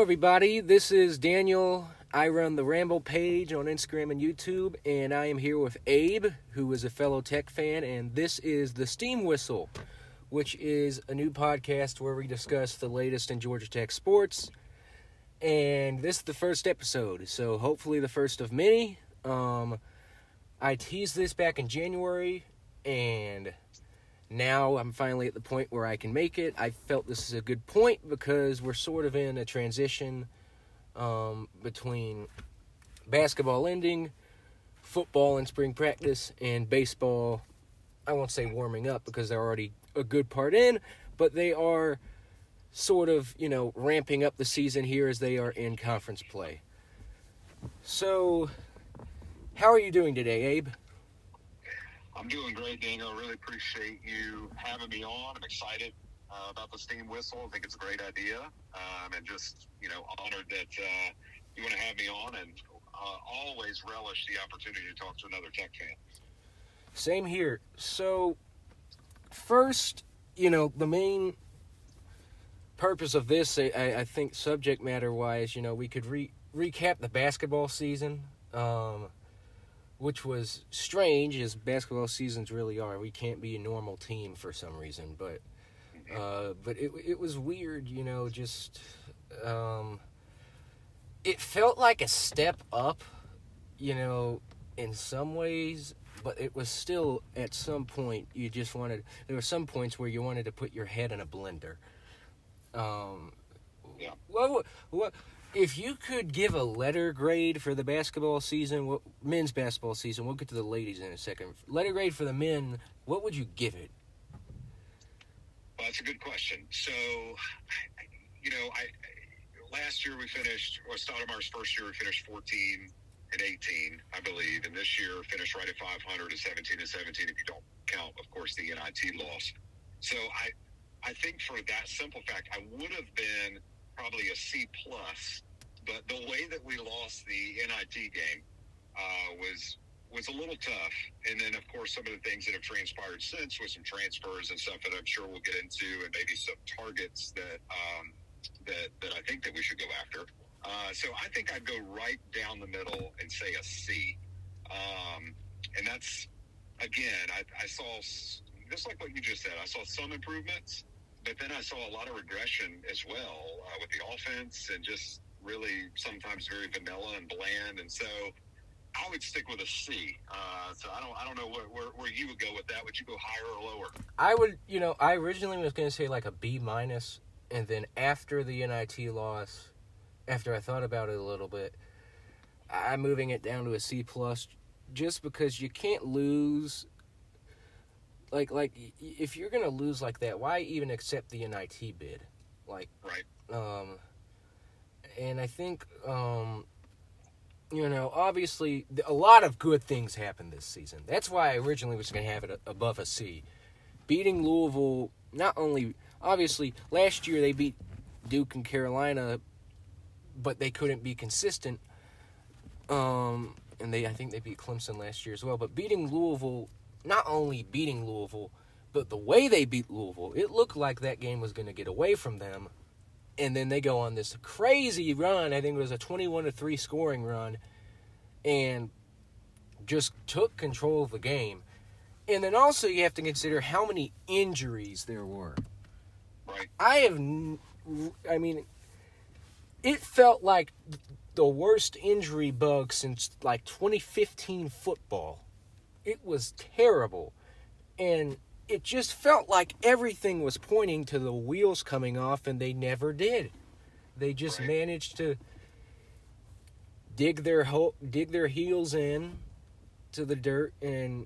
everybody. This is Daniel. I run the Ramble page on Instagram and YouTube, and I am here with Abe, who is a fellow Tech fan, and this is the Steam Whistle, which is a new podcast where we discuss the latest in Georgia Tech sports. And this is the first episode, so hopefully the first of many. I teased this back in January, and now I'm finally at the point where I can make it. I felt this is a good point because we're sort of in a transition between basketball ending, football and spring practice, and baseball. I won't say warming up because they're already a good part in, but they are sort of, ramping up the season here as they are in conference play. So, how are you doing today, Abe? I'm doing great, Daniel. I really appreciate you having me on. I'm excited about the Steam Whistle. I think it's a great idea. And just, honored that you want to have me on, and always relish the opportunity to talk to another Tech fan. Same here. So, first, the main purpose of this, I think subject matter-wise, we could recap the basketball season, which was strange, as basketball seasons really are. We can't be a normal team for some reason, but it was weird, it felt like a step up, in some ways, but it was still, at some point, there were some points where you wanted to put your head in a blender. What if you could give a letter grade for the basketball season, men's basketball season? We'll get to the ladies in a second. Letter grade for the men, what would you give it? Well, that's a good question. So, last year we finished, or Stoudemire's first year, we finished 14 and 18, I believe, and this year finished right at 500 at 17 and 17. If you don't count, of course, the NIT loss. So I think for that simple fact, I would have been probably a C+, but the way that we lost the NIT game was a little tough. And then, of course, some of the things that have transpired since with some transfers and stuff that I'm sure we'll get into, and maybe some targets that I think that we should go after. So I think I'd go right down the middle and say a C. And that's, again, I saw, just like what you just said, I saw some improvements, but then I saw a lot of regression as well with the offense, and just really sometimes very vanilla and bland. And so I would stick with a C. So I don't know where you would go with that. Would you go higher or lower? I would, I originally was going to say like a B-, and then after the NIT loss, after I thought about it a little bit, I'm moving it down to a C+, just because you can't lose. Like if you're gonna lose like that, why even accept the NIT bid? Right. And I think obviously a lot of good things happened this season. That's why I originally was gonna have it above a C. Beating Louisville, not only obviously last year they beat Duke and Carolina, but they couldn't be consistent. And I think they beat Clemson last year as well. But beating Louisville. Not only beating Louisville, but the way they beat Louisville, it looked like that game was going to get away from them. And then they go on this crazy run. I think it was a 21-3 scoring run, and just took control of the game. And then also you have to consider how many injuries there were. Right. It felt like the worst injury bug since like 2015 football. It was terrible, and it just felt like everything was pointing to the wheels coming off, and they never did. They just managed to dig their heels in to the dirt and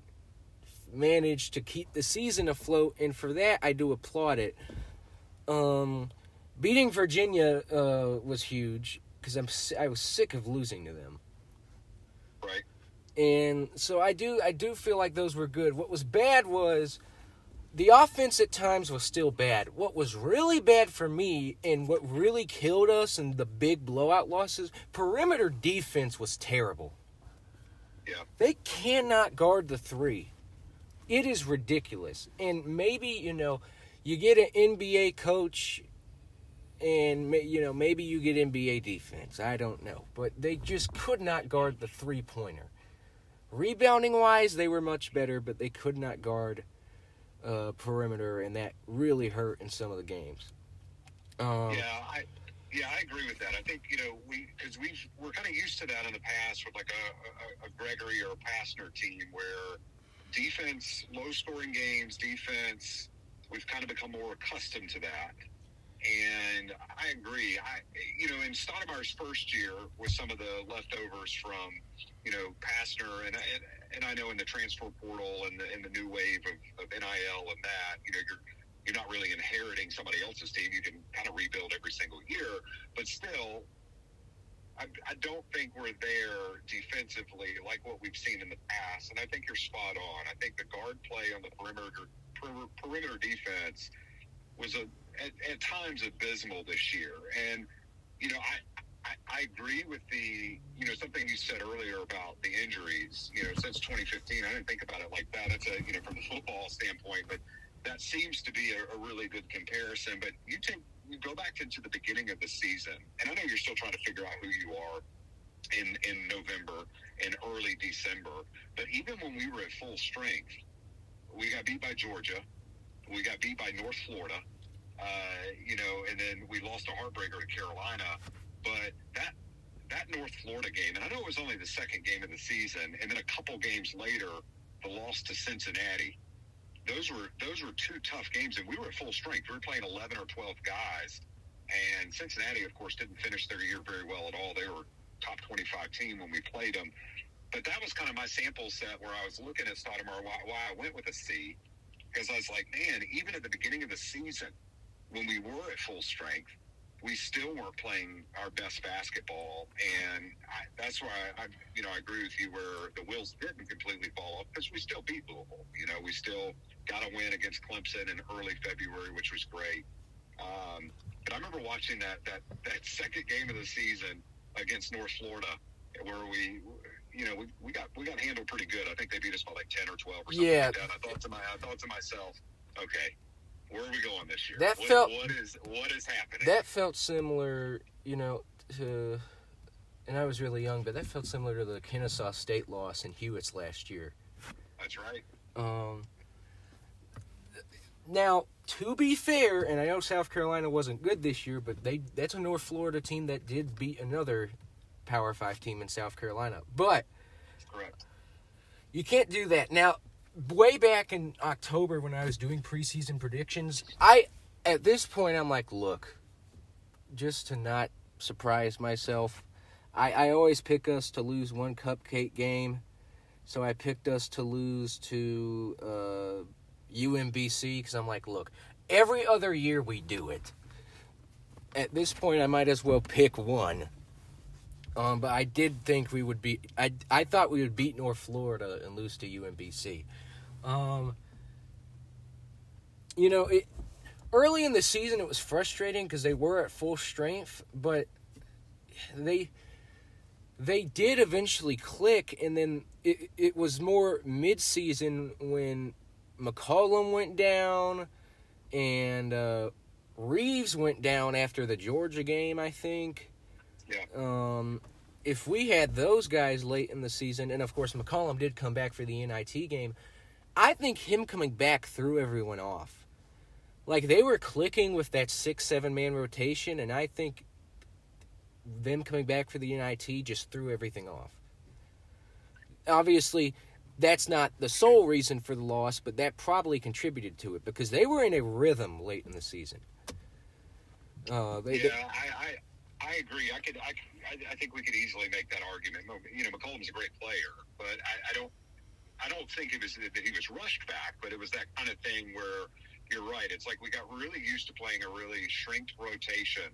managed to keep the season afloat, and for that I do applaud it. Beating Virginia was huge because I was sick of losing to them. Right. And so I do feel like those were good. What was bad was the offense at times was still bad. What was really bad for me, and what really killed us in the big blowout losses, perimeter defense was terrible. Yeah. They cannot guard the three. It is ridiculous. And maybe, you get an NBA coach and maybe you get NBA defense. I don't know, but they just could not guard the 3-pointer. Rebounding wise, they were much better, but they could not guard perimeter, and that really hurt in some of the games. I agree with that. I think we're kind of used to that in the past with like a Gregory or a Pastner team where defense, low scoring games, defense, we've kind of become more accustomed to that. And I agree. In Stoudemire's first year with some of the leftovers from, Pastner and I know in the transfer portal and the new wave of NIL and that, you're not really inheriting somebody else's team. You can kind of rebuild every single year, but still, I don't think we're there defensively like what we've seen in the past. And I think you're spot on. I think the guard play on the perimeter defense was at times abysmal this year. And, I agree with something you said earlier about the injuries. Since 2015, I didn't think about it like that. It's from the football standpoint, but that seems to be a really good comparison. But you go back into the beginning of the season, and I know you're still trying to figure out who you are in November and early December. But even when we were at full strength, we got beat by Georgia. We got beat by North Florida. And then we lost a heartbreaker to Carolina. But that North Florida game, and I know it was only the second game of the season, and then a couple games later, the loss to Cincinnati. Those were two tough games, and we were at full strength. We were playing 11 or 12 guys, and Cincinnati, of course, didn't finish their year very well at all. They were top 25 team when we played them. But that was kind of my sample set where I was looking at Stoudemire, why I went with a C, because I was like, man, even at the beginning of the season, when we were at full strength, we still weren't playing our best basketball, and that's why I agree with you where the wheels didn't completely fall off, because we still beat Louisville. We still got a win against Clemson in early February, which was great. But I remember watching that second game of the season against North Florida, where we got handled pretty good. I think they beat us by like 10 or 12 or something like that. I thought to myself, okay, where are we going this year? What is happening? That felt similar, to, and I was really young, but that felt similar to the Kennesaw State loss in Hewitt's last year. That's right. Now, to be fair, and I know South Carolina wasn't good this year, but that's a North Florida team that did beat another Power 5 team in South Carolina. But correct. You can't do that. Now, way back in October when I was doing preseason predictions, at this point, I'm like, look, just to not surprise myself, I always pick us to lose one cupcake game. So I picked us to lose to UMBC because I'm like, look, every other year we do it. At this point, I might as well pick one. But I did think we would beat... I thought we would beat North Florida and lose to UMBC. Early in the season, it was frustrating because they were at full strength, but they did eventually click, and then it was more mid-season when McCollum went down and Reeves went down after the Georgia game, I think. Yeah. If we had those guys late in the season, and of course McCollum did come back for the NIT game, I think him coming back threw everyone off. Like, they were clicking with that 6-7 man rotation, and I think them coming back for the NIT just threw everything off. Obviously, that's not the sole reason for the loss, but that probably contributed to it because they were in a rhythm late in the season. I agree. I think we could easily make that argument. McCollum's a great player, but I don't think it was that he was rushed back, but it was that kind of thing where you're right. It's like we got really used to playing a really shrinked rotation,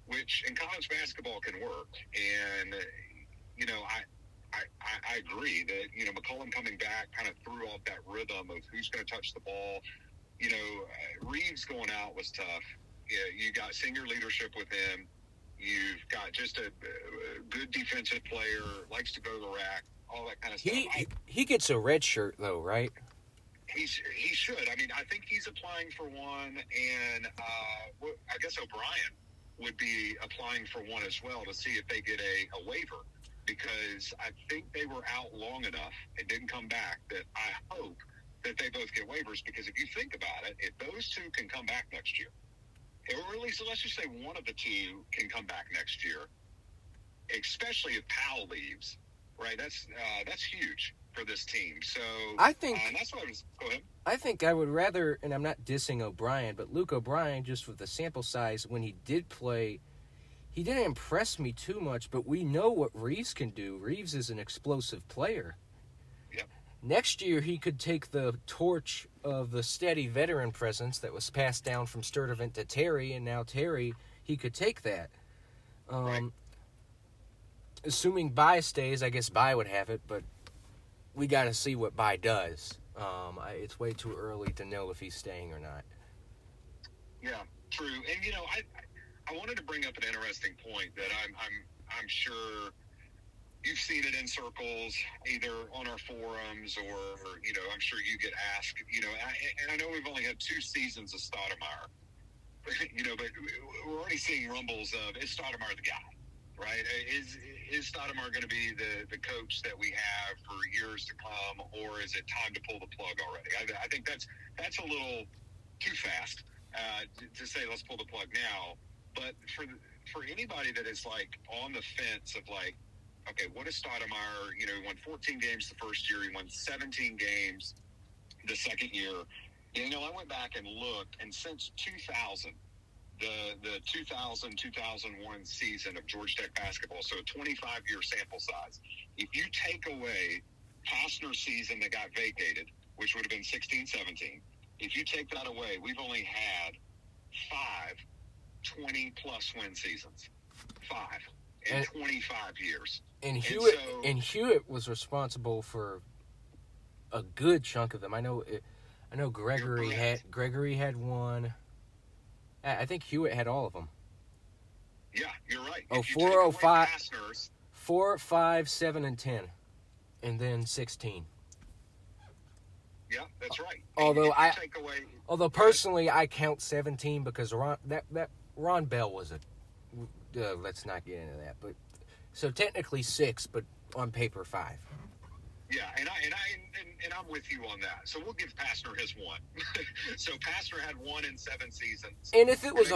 which in college basketball can work. And I agree that McCollum coming back kind of threw off that rhythm of who's going to touch the ball. Reeves going out was tough. You got senior leadership with him. You've got just a good defensive player, likes to go to the rack, all that kind of stuff. He gets a red shirt, though, right? He should. I mean, I think he's applying for one, and I guess O'Brien would be applying for one as well to see if they get a waiver, because I think they were out long enough and didn't come back that I hope that they both get waivers, because if you think about it, if those two can come back next year, or at least let's just say one of the two can come back next year, especially if Powell leaves, right? That's huge for this team. So I think and that's what I was. Go ahead. I think I would rather, and I'm not dissing O'Brien, but Luke O'Brien, just with the sample size, when he did play, he didn't impress me too much, but we know what Reeves can do. Reeves is an explosive player. Yep. Next year, he could take the torch of the steady veteran presence that was passed down from Sturdivant to Terry, and now Terry, he could take that. Right. Assuming Bai stays, I guess Bai would have it, but we got to see what Bai does. It's way too early to know if he's staying or not. Yeah, true. And I wanted to bring up an interesting point that I'm sure you've seen it in circles, either on our forums or I'm sure you get asked. And I know we've only had 2 seasons of Stoudemire, but we're already seeing rumbles of, is Stoudemire the guy? Right? Is Stoudemire going to be the coach that we have for years to come, or is it time to pull the plug already? I think that's a little too fast to say let's pull the plug now. But for anybody that is like on the fence of like, okay, what is Stoudemire? He won 14 games the first year. He won 17 games the second year. I went back and looked, and since 2000. The 2000-2001 season of Georgia Tech basketball, so a 25-year sample size. If you take away Pastner's season that got vacated, which would have been 16-17, if you take that away, we've only had 5 20-plus win seasons. 5 in 25 years. And Hewitt was responsible for a good chunk of them. I know Gregory had one. I think Hewitt had all of them. Yeah, you're right. Oh, 4, 05, 4, 5, 7, and 10, and then 16. Yeah, that's right. Although personally, I count 17 because Ron Bell was let's not get into that. But so technically 6, but on paper 5. Yeah, and I'm with you on that. So we'll give Pastner his 1. So Pastner had 1 in 7 seasons. And if it was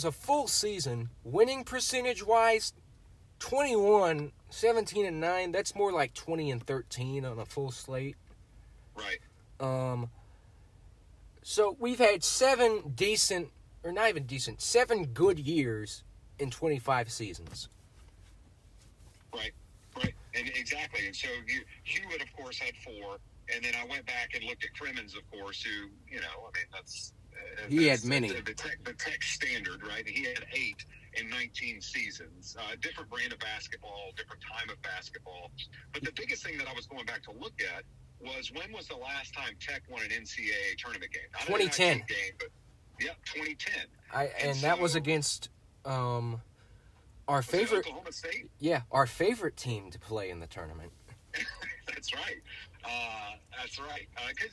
a full season, winning percentage wise, 21, 17 and 9, that's more like 20 and 13 on a full slate. Right. So we've had 7 good years in 25 seasons. Right. And exactly. And so Hewitt, of course, had 4. And then I went back and looked at Crimmins, of course, who, he had many. The tech standard, right? He had 8 in 19 seasons. Different brand of basketball, different time of basketball. But the biggest thing that I was going back to look at was, when was the last time Tech won an NCAA tournament game? Not 2010. Game, but 2010. And that was against our favorite Oklahoma State. Yeah, our favorite team to play in the tournament. That's right. That's right. Because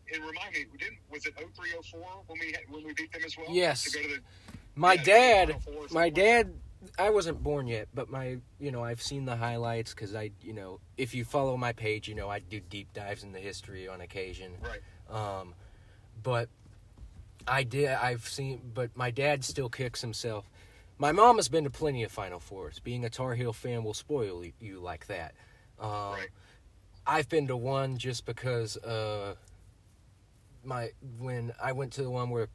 it remind me, was it 03-04 when we beat them as well? Yes. To go to my dad. I wasn't born yet, but I've seen the highlights because if you follow my page, I do deep dives into history on occasion. Right. But but my dad still kicks himself. My mom has been to plenty of Final Fours. Being a Tar Heel fan will spoil you like that. Right. I've been to one just because when I went to the one where,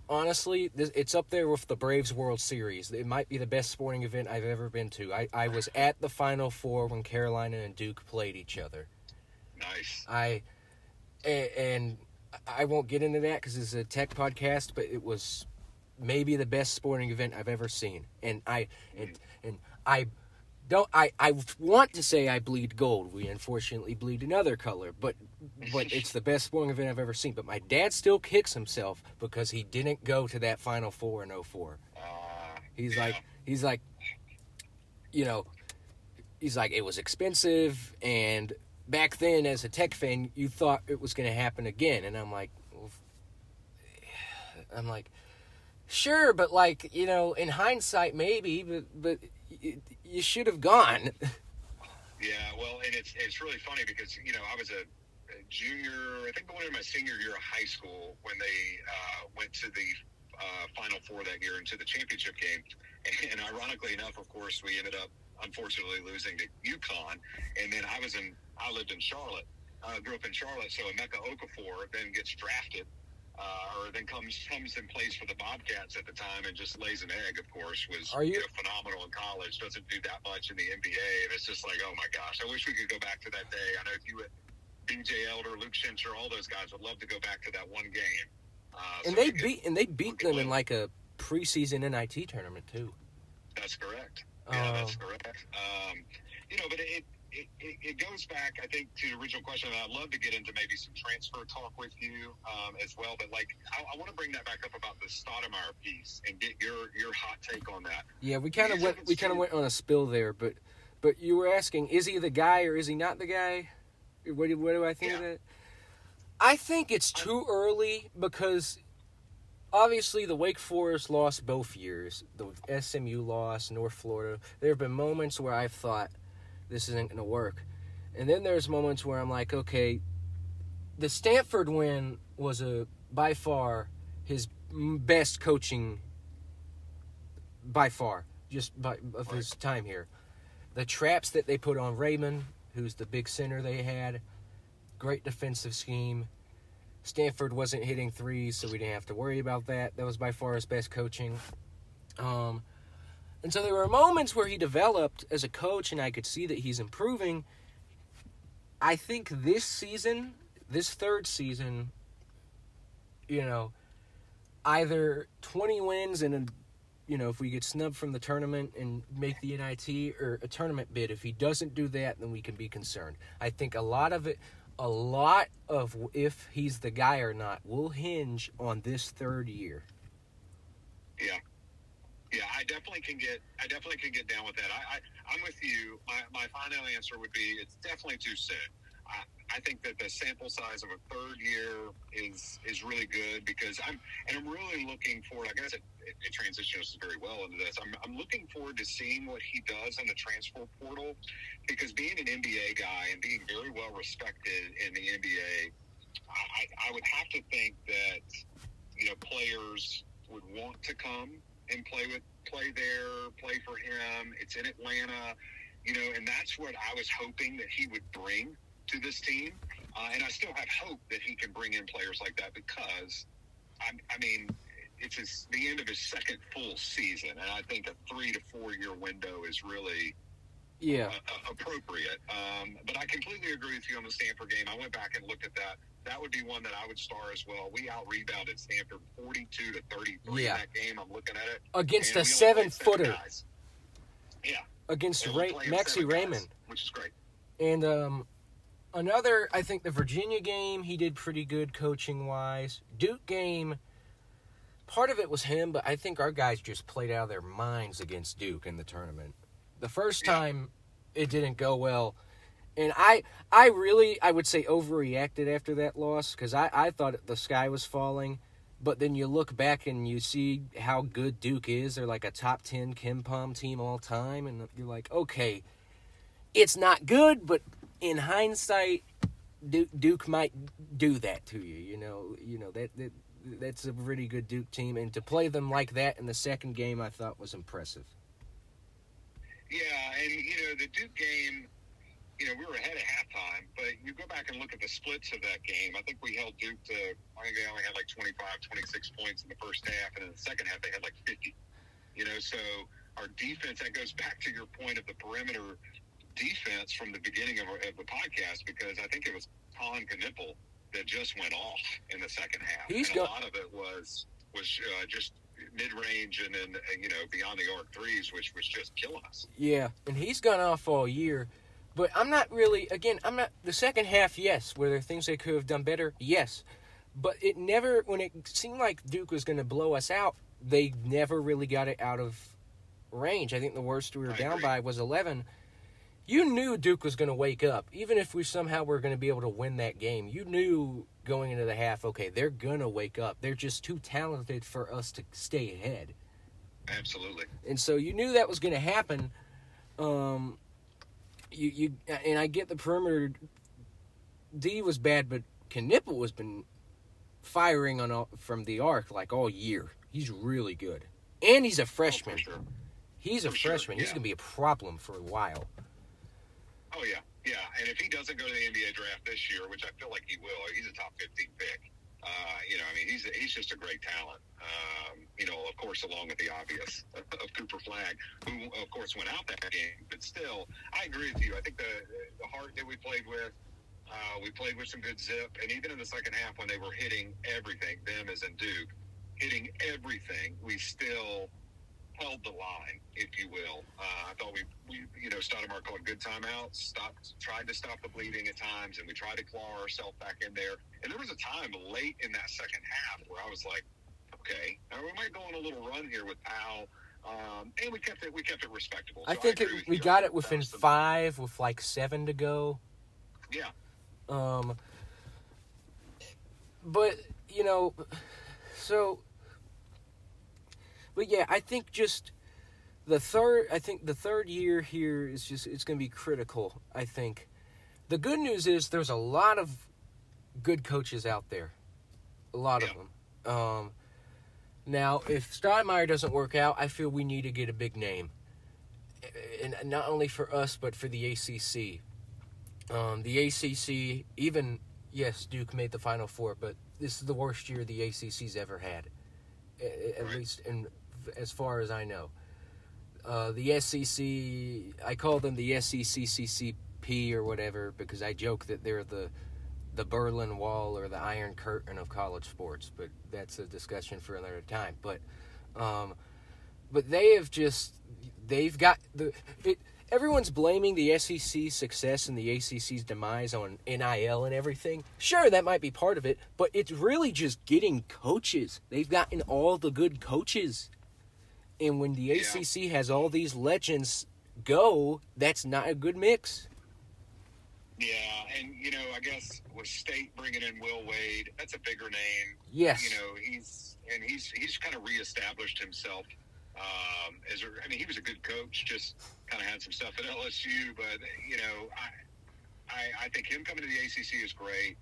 honestly, it's up there with the Braves World Series. It might be the best sporting event I've ever been to. I was at the Final Four when Carolina and Duke played each other. Nice. And I won't get into that because it's a tech podcast, but it was maybe the best sporting event I've ever seen. And I want to say I bleed gold. We unfortunately bleed another color, but it's the best sporting event I've ever seen. But my dad still kicks himself because he didn't go to that Final Four in 04. He's like, it was expensive, and back then as a Tech fan, you thought it was going to happen again. And I'm like, Sure, but like, in hindsight, maybe, but you should have gone. Yeah, well, and it's really funny because I was a junior, I think going into my senior year of high school when they went to the Final Four that year into the championship game, and ironically enough, of course, we ended up unfortunately losing to UConn, and then I lived in Charlotte, grew up in Charlotte, so Emeka Okafor then gets drafted. Or then comes and plays for the Bobcats at the time and just lays an egg, of course, was phenomenal in college, doesn't do that much in the NBA, and it's just like, oh my gosh, I wish we could go back to that day. I know if you BJ Elder, Luke Schencher, all those guys would love to go back to that one game. And they beat them in like a preseason NIT tournament too. That's correct. Yeah, that's correct. But it goes back, I think, to the original question. I'd love to get into maybe some transfer talk with you as well. But I want to bring that back up about the Stoudemire piece and get your hot take on that. Yeah, we kind of went on a spill there, but you were asking, is he the guy or is he not the guy? What do I think of that? I think it's too early because obviously the Wake Forest lost both years. The SMU lost, North Florida. There have been moments where I've thought this isn't going to work. And then there's moments where I'm like, okay, the Stanford win was by far his best coaching by far, of his time here. The traps that they put on Raymond, who's the big center they had, great defensive scheme. Stanford wasn't hitting threes, so we didn't have to worry about that. That was by far his best coaching. And so there were moments where he developed as a coach, and I could see that he's improving. I think this season, this third season, either 20 wins and, if we get snubbed from the tournament and make the NIT, or a tournament bid. If he doesn't do that, then we can be concerned. I think a lot of if he's the guy or not will hinge on this third year. Yeah. Yeah, I definitely can get down with that. I'm with you. My final answer would be it's definitely too soon. I think that the sample size of a third year is really good because I'm really looking forward. I guess it transitions very well into this. I'm looking forward to seeing what he does in the transfer portal because being an NBA guy and being very well respected in the NBA, I would have to think that players would want to come and play for him. It's in Atlanta, and that's what I was hoping that he would bring to this team. And I still have hope that he can bring in players like that because, it's the end of his second full season, and I think a 3 to 4 year window is really appropriate. But I completely agree with you on the Stanford game. I went back and looked at that. That would be one that I would star as well. We out-rebounded Stanford 42 to 33 in that game. I'm looking at it. Against a 7-footer. Yeah. Against Maxi Raymond. Which is great. And I think the Virginia game, he did pretty good coaching-wise. Duke game, part of it was him, but I think our guys just played out of their minds against Duke in the tournament. The first time, it didn't go well. And I would say overreacted after that loss because I thought the sky was falling. But then you look back and you see how good Duke is. They're like a top 10 KenPom team all time. And you're like, okay, it's not good, but in hindsight, Duke might do that to you. That's a really good Duke team. And to play them like that in the second game, I thought was impressive. Yeah, and, the Duke game, we were ahead at halftime, but you go back and look at the splits of that game. I think we held Duke to, I think they only had like 25, 26 points in the first half, and in the second half they had like 50. So our defense, that goes back to your point of the perimeter defense from the beginning of the podcast, because I think it was Colin Knippel that just went off in the second half. A lot of it was just mid-range and then, beyond the arc threes, which was just killing us. Yeah, and he's gone off all year. But I'm not the second half, yes. Were there things they could have done better? Yes. But when it seemed like Duke was going to blow us out, they never really got it out of range. I think the worst we were down by was 11. you knew Duke was going to wake up. Even if we somehow were going to be able to win that game, you knew going into the half, okay, they're going to wake up. They're just too talented for us to stay ahead. Absolutely. And so you knew that was going to happen. And I get the perimeter D was bad, but Knipple has been firing from the arc like all year. He's really good. And he's a freshman. Oh, for sure. He's a freshman. Sure, He's going to be a problem for a while. Oh, yeah. Yeah, and if he doesn't go to the NBA draft this year, which I feel like he will, he's a top 15 pick. He's just a great talent. Of course, along with the obvious of Cooper Flagg, who, of course, went out that game. But still, I agree with you. I think the heart that we played with some good zip. And even in the second half when they were hitting everything, them as in Duke, hitting everything, we still held the line, if you will. I thought we Stoudemire called good timeouts, tried to stop the bleeding at times, and we tried to claw ourselves back in there. And there was a time late in that second half where I was like, okay, now we might go on a little run here with Powell. And we kept it respectable. So I think we got it within 5 with like 7 to go. Yeah. But yeah, I think just the third year here is it's going to be critical. I think the good news is there's a lot of good coaches out there, a lot of them. Now, if Stoudemire doesn't work out, I feel we need to get a big name, and not only for us but for the ACC. The ACC, yes, Duke made the Final Four, but this is the worst year the ACC's ever had, at least as far as I know. The SEC, I call them the SECCCP or whatever because I joke that they're the Berlin Wall or the Iron Curtain of college sports, but that's a discussion for another time. But they've got everyone's blaming the SEC's success and the ACC's demise on NIL and everything. Sure, that might be part of it, but it's really just getting coaches. They've gotten all the good coaches. And when the ACC has all these legends go, that's not a good mix. Yeah, and, I guess with State bringing in Will Wade, that's a bigger name. Yes. He's kind of reestablished himself. He was a good coach, just kind of had some stuff at LSU, but, I think him coming to the ACC is great.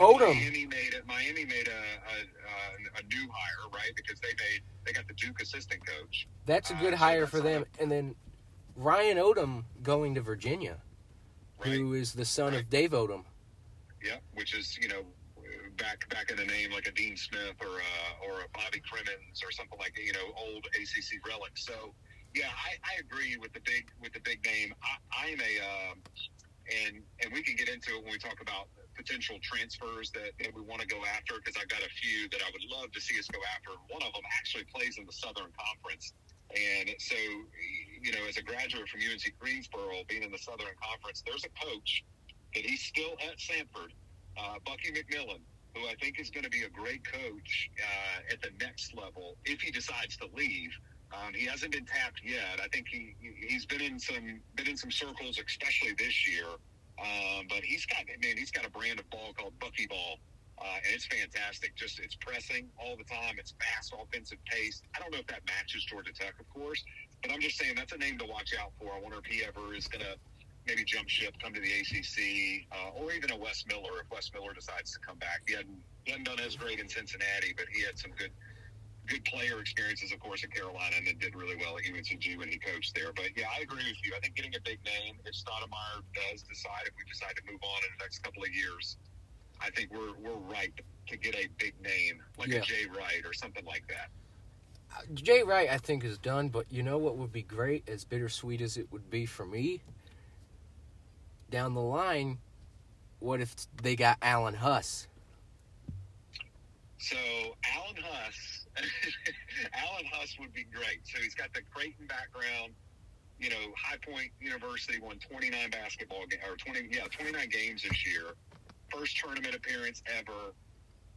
Odom. Miami made a new hire, right? Because they got the Duke assistant coach. That's a good hire for them. And then Ryan Odom going to Virginia, who is the son of Dave Odom. Yeah, which is back in the name like a Dean Smith or a Bobby Crimmins or something like old ACC relics. So yeah, I agree with the big name. I'm and we can get into it when we talk about potential transfers that we want to go after, because I've got a few that I would love to see us go after. One of them actually plays in the Southern Conference. And so, as a graduate from UNC Greensboro, being in the Southern Conference, there's a coach that he's still at Sanford, Bucky McMillan, who I think is going to be a great coach at the next level if he decides to leave. He hasn't been tapped yet. I think he's been in some circles, especially this year. But he's got a brand of ball called Bucky Ball, and it's fantastic. Just it's pressing all the time. It's fast, offensive pace. I don't know if that matches Georgia Tech, of course, but I'm just saying that's a name to watch out for. I wonder if he ever is going to maybe jump ship, come to the ACC, or even a Wes Miller if Wes Miller decides to come back. He hadn't done as great in Cincinnati, but he had some good player experiences, of course, in Carolina, and then did really well at UNCG when he coached there. But yeah, I agree with you. I think getting a big name, if Stoudemire does decide, if we decide to move on in the next couple of years, I think we're right to get a big name like a Jay Wright or something like that. Jay Wright, I think, is done, but you know what would be great, as bittersweet as it would be for me? Down the line, what if they got Alan Huss? So Alan Huss would be great. So he's got the Creighton background. High Point University won 29 29 games this year. First tournament appearance ever.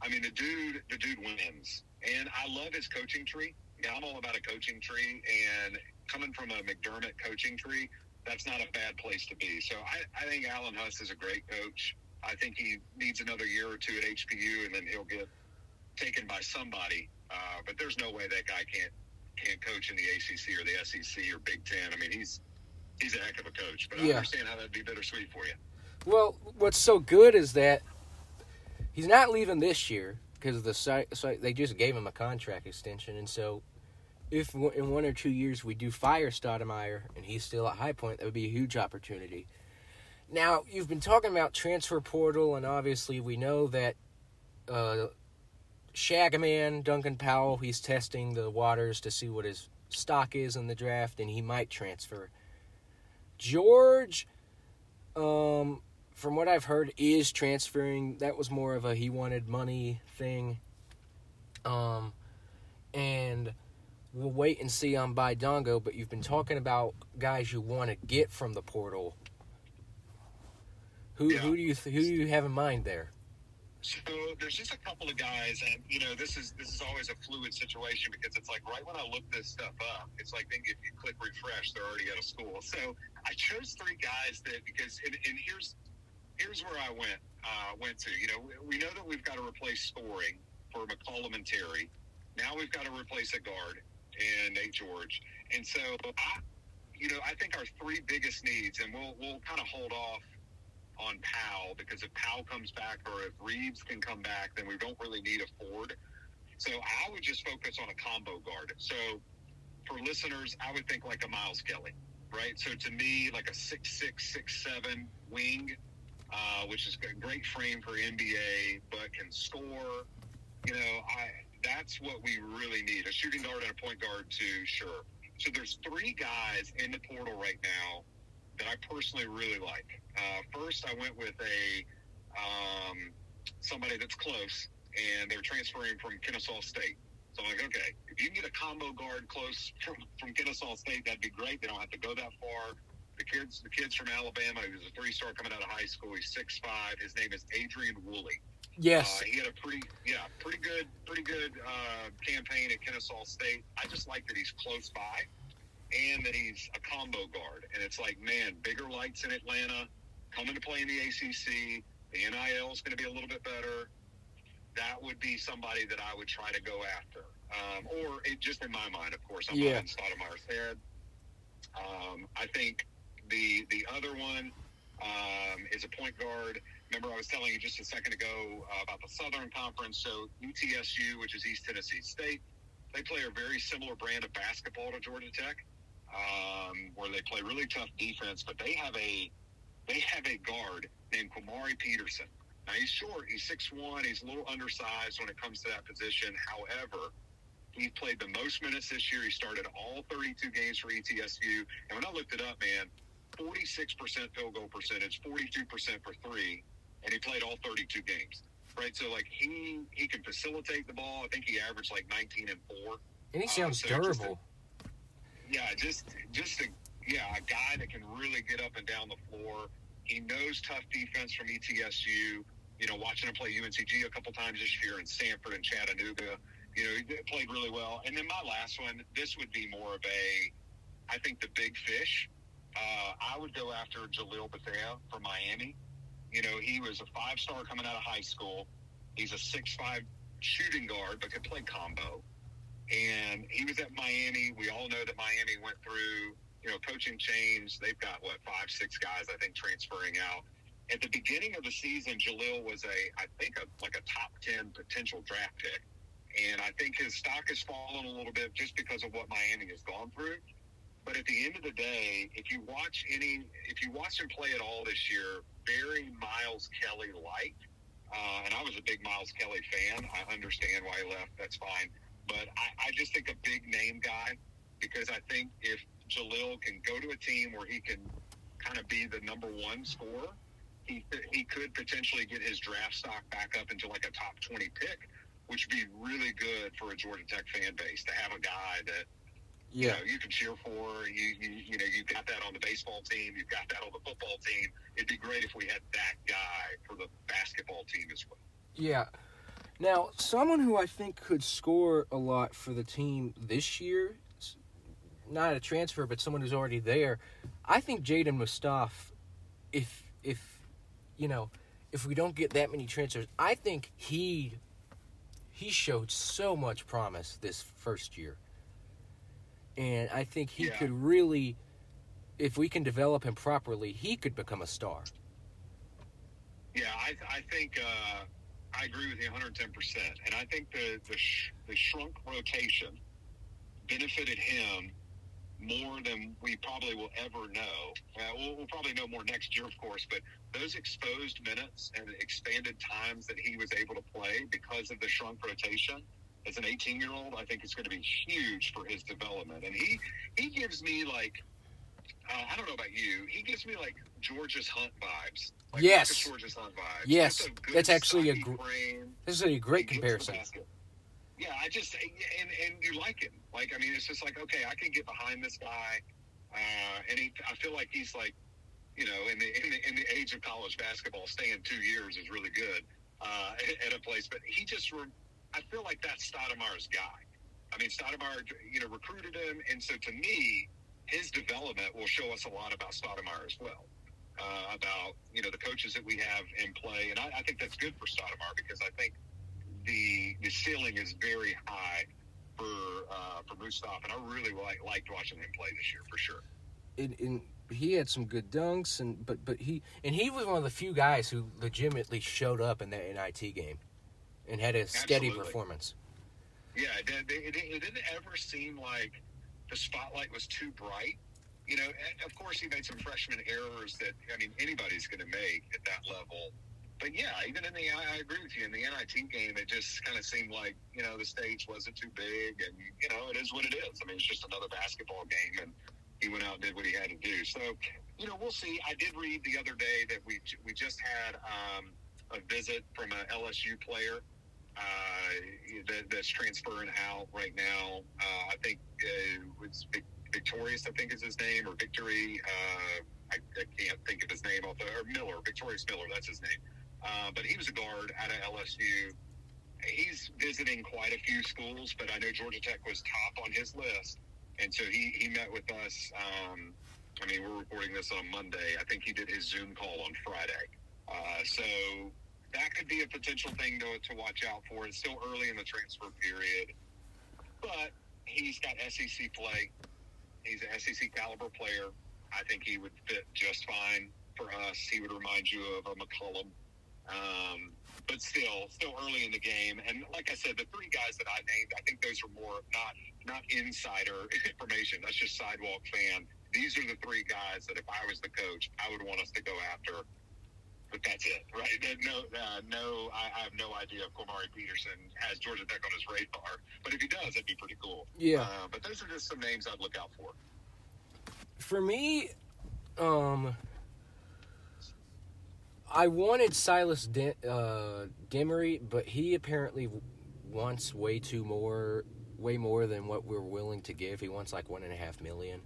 I mean, the dude wins. And I love his coaching tree. Yeah, I'm all about a coaching tree. And coming from a McDermott coaching tree, that's not a bad place to be. So I think Alan Huss is a great coach. I think he needs another year or two at HBU, and then he'll get taken by somebody. But there's no way that guy can't coach in the ACC or the SEC or Big Ten. I mean, he's a heck of a coach. But I understand how that'd be bittersweet for you. Well, what's so good is that he's not leaving this year because they just gave him a contract extension, and so if in 1 or 2 years we do fire Stoudemire and he's still at High Point, that would be a huge opportunity. Now, you've been talking about transfer portal, and obviously we know that Shagaman, Duncan Powell, he's testing the waters to see what his stock is in the draft, and he might transfer. George, from what I've heard, is transferring. That was more of a he wanted money thing. And we'll wait and see on Baidongo, but you've been talking about guys you want to get from the portal. Who do you have in mind there? So there's just a couple of guys, and this is always a fluid situation because it's like right when I look this stuff up, it's like then if you click refresh, they're already out of school. So I chose 3 guys that because and here's where I went to. We know that we've got to replace scoring for McCollum and Terry. Now we've got to replace a guard and Nate George, and so I think our 3 biggest needs, and we'll kind of hold off on Powell, because if Powell comes back or if Reeves can come back, then we don't really need a forward. So I would just focus on a combo guard. So for listeners, I would think like a Miles Kelly, right? So to me, like a 6'6", 6'7" wing, which is a great frame for NBA, but can score. That's what we really need. A shooting guard and a point guard too, sure. So there's 3 guys in the portal right now that I personally really like. First, I went with somebody that's close, and they're transferring from Kennesaw State. So I'm like, okay, if you can get a combo guard close from Kennesaw State, that'd be great. They don't have to go that far. The kid's from Alabama. He was a 3-star coming out of high school. He's 6'5". His name is Adrian Woolley. Yes. He had a pretty good campaign at Kennesaw State. I just like that he's close by and that he's a combo guard. And it's like, man, bigger lights in Atlanta, coming to play in the ACC. The NIL is going to be a little bit better. That would be somebody that I would try to go after. Or it just in my mind, of course, I'm not in Stoudemire's head. I think the other one is a point guard. Remember, I was telling you just a second ago about the Southern Conference. So UTSU, which is East Tennessee State, they play a very similar brand of basketball to Georgia Tech, where they play really tough defense. But they have a guard named Kwamari Peterson. Now, he's short. He's 6'1". He's a little undersized when it comes to that position. However, he played the most minutes this year. He started all 32 games for ETSU. And when I looked it up, man, 46% field goal percentage, 42% for 3, and he played all 32 games. Right? So, like, he can facilitate the ball. I think he averaged, like, 19 and 4. And he sounds durable. Just a guy that can really get up and down the floor. He knows tough defense from ETSU. Watching him play UNCG a couple times this year, and Sanford and Chattanooga, he played really well. And then my last one, this would be more of I think the big fish. I would go after Jalil Bethea from Miami. He was a 5-star coming out of high school. He's a 6'5" shooting guard, but could play combo. And he was at Miami. We all know that Miami went through, coaching change. They've got, 5, 6 guys, I think, transferring out. At the beginning of the season, Jalil was a top 10 potential draft pick. And I think his stock has fallen a little bit just because of what Miami has gone through. But at the end of the day, if you watch him play at all this year, very Miles Kelly-like. And I was a big Miles Kelly fan. I understand why he left. That's fine. But I just think a big name guy, because I think if Jalil can go to a team where he can kind of be the number 1 scorer, he could potentially get his draft stock back up into like a top 20 pick, which would be really good for a Georgia Tech fan base to have a guy that you can cheer for. You've got that on the baseball team. You've got that on the football team. It'd be great if we had that guy for the basketball team as well. Yeah. Now, someone who I think could score a lot for the team this year, not a transfer, but someone who's already there. I think Jaden Mustaf, if if we don't get that many transfers, I think he showed so much promise this first year. And I think he could really, if we can develop him properly, he could become a star. Yeah, I think I agree with you 110%. And I think the shrunk rotation benefited him more than we probably will ever know. We'll probably know more next year, of course, but those exposed minutes and expanded times that he was able to play because of the shrunk rotation as an 18-year-old, I think it's going to be huge for his development. And he gives me, like, I don't know about you, he gives me, like, Georges Hunt vibes. Like yes. Georges Hunt vibes. Yes. That's actually this is a great comparison. Yeah, and you like him. Like, I mean, it's just like, okay, I can get behind this guy. And I feel like he's like, in the age of college basketball, staying 2 years is really good at a place. But I feel like that's Stoudemire's guy. I mean, Stoudemire, recruited him. And so to me, his development will show us a lot about Stoudemire as well. About, the coaches that we have in play. And I think that's good for Stoudemire because I think the ceiling is very high for Mustaf, and I really liked watching him play this year for sure. And he had some good dunks, but he was one of the few guys who legitimately showed up in that NIT game and had a steady performance. Yeah, it didn't ever seem like the spotlight was too bright. Of course he made some freshman errors that anybody's going to make at that level. But yeah, even I agree with you. In the NIT game, it just kind of seemed like, the stage wasn't too big and, it is what it is. I mean, it's just another basketball game and he went out and did what he had to do. So, we'll see. I did read the other day that we just had a visit from an LSU player that's transferring out right now. I think it's Victorious, I think is his name, or Victory. I can't think of his name or Miller, Victorious Miller, that's his name. But he was a guard out of LSU. He's visiting quite a few schools, but I know Georgia Tech was top on his list. And so he met with us. We're recording this on Monday. I think he did his Zoom call on Friday. So that could be a potential thing to watch out for. It's still early in the transfer period. But he's got SEC play. He's an SEC caliber player. I think he would fit just fine for us. He would remind you of a McCollum. But still early in the game. And like I said, the three guys that I named, I think those are more not insider information. That's just sidewalk fan. These are the three guys that if I was the coach, I would want us to go after. But that's it, right? I have no idea if Cormari Peterson has Georgia Tech on his radar. But if he does, that'd be pretty cool. Yeah. But those are just some names I'd look out for. For me, I wanted Silas Demery, but he apparently wants way more than what we're willing to give. He wants like $1.5 million,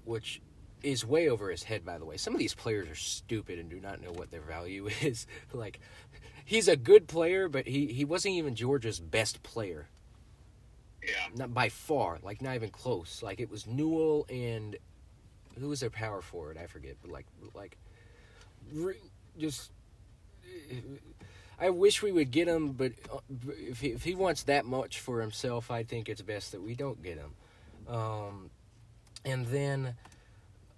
which is way over his head, by the way. Some of these players are stupid and do not know what their value is. Like, he's a good player, but he wasn't even Georgia's best player. Yeah. Not by far, like not even close. Like it was Newell and who was their power forward? I forget, but just I wish we would get him, but if he wants that much for himself, I think it's best that we don't get him. And then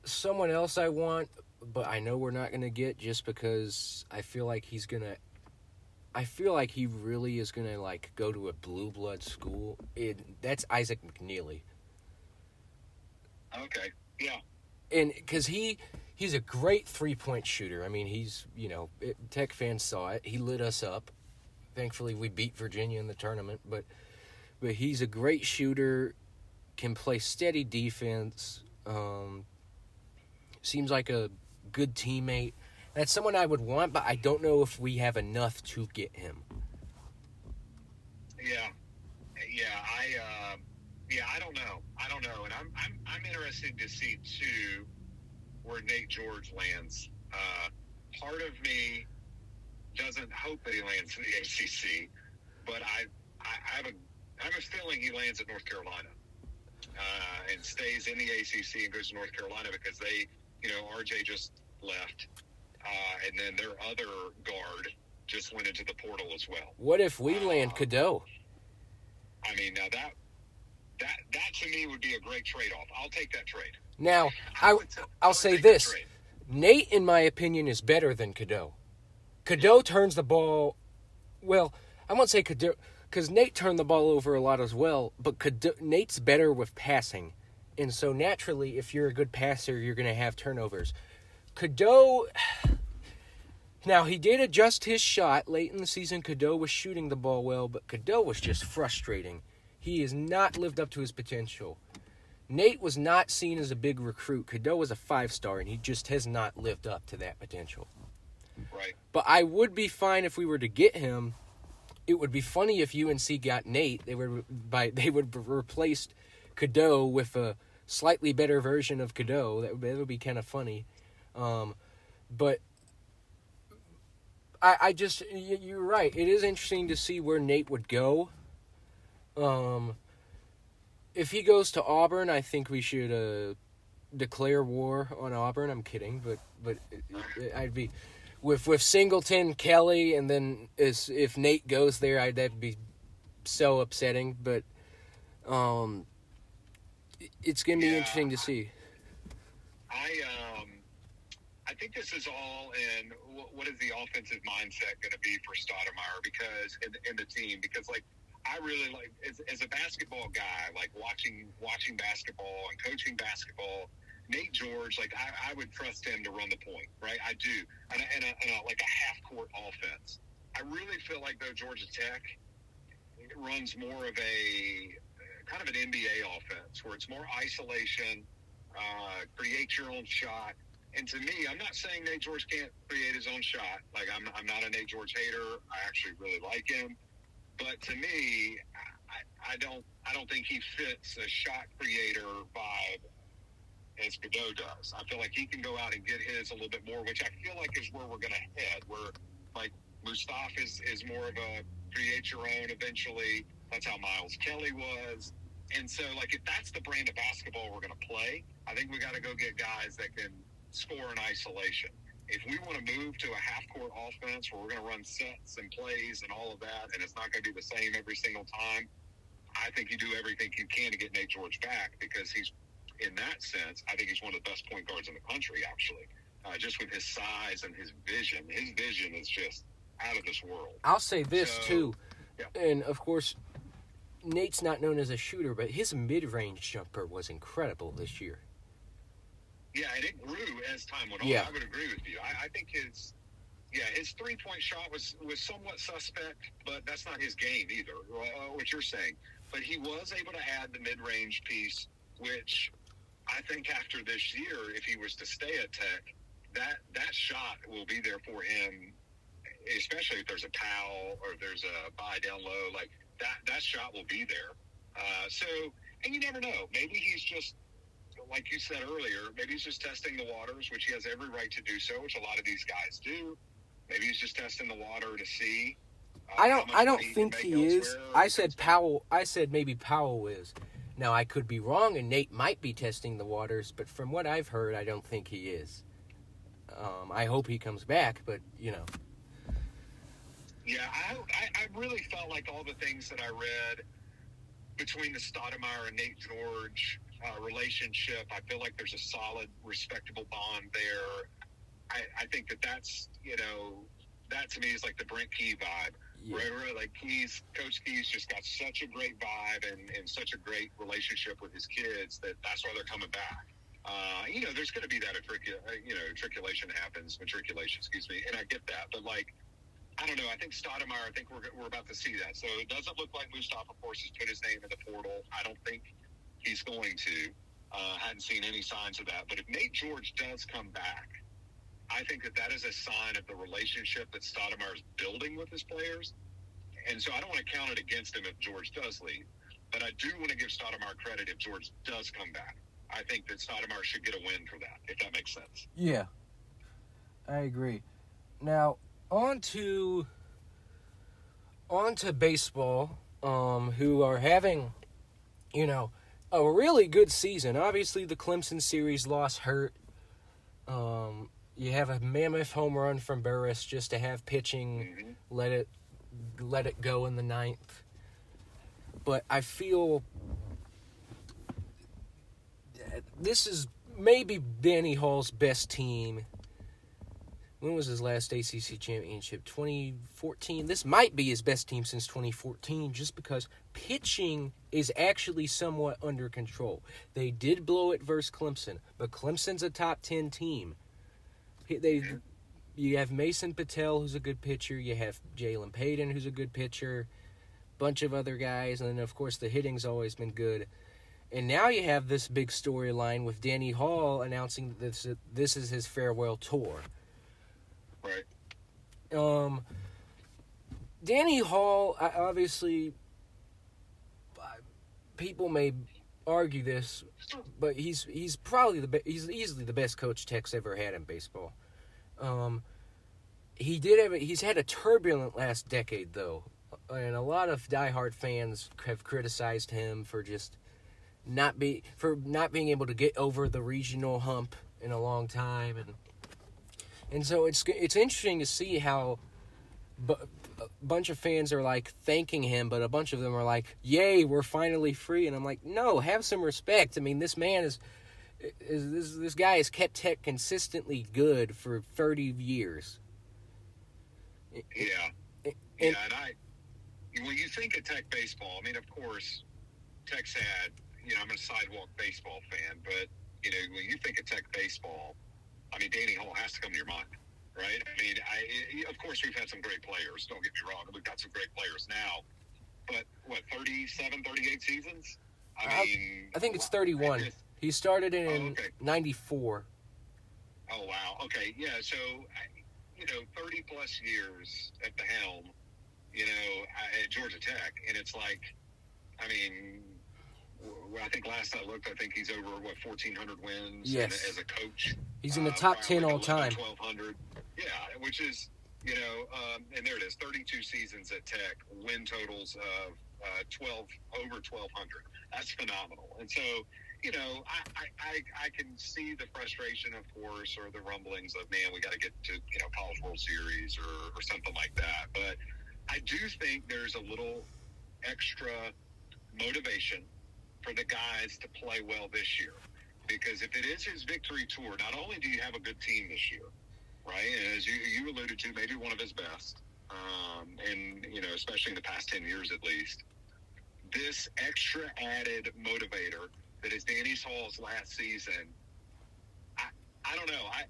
someone else I want, but I know we're not going to get just because I feel like he really is going to go to a blue blood school. That's Isaac McNeely. Okay. Yeah. And because he's a great 3-point shooter. I mean, Tech fans saw it. He lit us up. Thankfully, we beat Virginia in the tournament. But he's a great shooter, can play steady defense, seems like a good teammate. That's someone I would want, but I don't know if we have enough to get him. I don't know. And I'm interested to see, too, where Nate George lands. Part of me doesn't hope that he lands in the ACC, but I have a feeling he lands at North Carolina. and stays in the ACC and goes to North Carolina because they, RJ just left, and then their other guard just went into the portal as well. What if we land Cadeau? I mean, now that to me would be a great trade-off. I'll take that trade. Now, I'll say this. Nate, in my opinion, is better than Cadeau. Cadeau turns the ball, well, I won't say Cadeau, because Nate turned the ball over a lot as well, but Nate's better with passing. And so naturally, if you're a good passer, you're going to have turnovers. Cadeau, now he did adjust his shot late in the season. Cadeau was shooting the ball well, but Cadeau was just frustrating. He has not lived up to his potential. Nate was not seen as a big recruit. Cadeau was a 5-star, and he just has not lived up to that potential. Right. But I would be fine if we were to get him. It would be funny if UNC got Nate. They would replace Cadeau with a slightly better version of Cadeau. That would be kind of funny. But I just, you're right. It is interesting to see where Nate would go. If he goes to Auburn, I think we should declare war on Auburn. I'm kidding, but I'd be with Singleton, Kelly, and then if Nate goes there, that'd be so upsetting. But it's gonna be interesting to see. I think this is all in what is the offensive mindset going to be for Stoudemire because in the team because like. I really like as a basketball guy, like watching basketball and coaching basketball. Nate George, like I would trust him to run the point, right? I do, and like a half court offense. I really feel like though Georgia Tech runs more of a kind of an NBA offense where it's more isolation, create your own shot. And to me, I'm not saying Nate George can't create his own shot. Like I'm not a Nate George hater. I actually really like him. But to me, I don't think he fits a shot creator vibe as Cadeau does. I feel like he can go out and get his a little bit more, which I feel like is where we're going to head. Where like Mustapha is more of a create your own eventually. That's how Miles Kelly was. And so, like, if that's the brand of basketball we're going to play, I think we got to go get guys that can score in isolation. If we want to move to a half-court offense where we're going to run sets and plays and all of that, and it's not going to be the same every single time, I think you do everything you can to get Nate George back because he's, in that sense, I think he's one of the best point guards in the country, actually, just with his size and his vision. His vision is just out of this world. I'll say this, too, and, of course, Nate's not known as a shooter, but his mid-range jumper was incredible this year. Yeah, and it grew as time went on. Yeah. I would agree with you. I think his three-point shot was somewhat suspect, but that's not his game either, what you're saying. But he was able to add the mid-range piece, which I think after this year, if he was to stay at Tech, that shot will be there for him, especially if there's a towel or there's a buy down low. Like, that shot will be there. And you never know. Maybe he's just, like you said earlier, maybe he's just testing the waters, which he has every right to do so, which a lot of these guys do. Maybe he's just testing the water to see. I don't think he is. I said maybe Powell is. Now, I could be wrong, and Nate might be testing the waters, but from what I've heard, I don't think he is. I hope he comes back, but, you know. Yeah, I really felt like all the things that I read between the Stoudemire and Nate George relationship, I feel like there's a solid, respectable bond there. I think that's, that to me is like the Brent Key vibe. Yeah. Right? Like Coach Key's just got such a great vibe and such a great relationship with his kids that's why they're coming back. There's going to be that matriculation, and I get that. But, like, I don't know. I think Stoudemire, I think we're about to see that. So it doesn't look like Mustapha, of course, has put his name in the portal. I don't think he's going to. Hadn't seen any signs of that. But if Nate George does come back, I think that is a sign of the relationship that Stoudemire is building with his players. And so I don't want to count it against him if George does leave. But I do want to give Stoudemire credit if George does come back. I think that Stoudemire should get a win for that, if that makes sense. Yeah, I agree. Now, on to baseball, who are having, a really good season. Obviously, the Clemson series loss hurt. You have a mammoth home run from Burris just to have pitching let it go in the ninth. But I feel this is maybe Danny Hall's best team. When was his last ACC championship? 2014. This might be his best team since 2014 just because pitching is actually somewhat under control. They did blow it versus Clemson, but Clemson's a top 10 team. You have Mason Patel, who's a good pitcher. You have Jalen Payton, who's a good pitcher. Bunch of other guys. And then, of course, the hitting's always been good. And now you have this big storyline with Danny Hall announcing that this is his farewell tour. Right. Danny Hall, obviously, people may argue this, but he's probably he's easily the best coach Tech's ever had in baseball. He's had a turbulent last decade though, and a lot of diehard fans have criticized him for just not being able to get over the regional hump in a long time, and so it's interesting to see how a bunch of fans are like thanking him, but a bunch of them are like, "Yay, we're finally free!" And I'm like, "No, have some respect. I mean, this man this guy has kept Tech consistently good for 30 years." Yeah, and when you think of Tech baseball, I mean, of course, Tech's had. I'm a sidewalk baseball fan, but when you think of Tech baseball, I mean, Danny Hall has to come to your mind, right? I mean, of course, we've had some great players. Don't get me wrong. We've got some great players now. But, 37, 38 seasons? I think it's 31. He started in 94. Oh, wow. Okay, yeah. So, 30-plus years at the helm, at Georgia Tech. And it's like, I mean, I think last I looked, I think he's over, 1,400 wins as a coach. He's in the top 10 all time. 1,200. Yeah, which is, and there it is, 32 seasons at Tech, win totals of over 1,200. That's phenomenal. And so, I can see the frustration, of course, or the rumblings of, man, we got to get to, College World Series or something like that. But I do think there's a little extra motivation for the guys to play well this year. Because if it is his victory tour, not only do you have a good team this year, right, and as you alluded to, maybe one of his best, and, especially in the past 10 years at least, this extra added motivator that is Danny Hall's last season, I don't know. I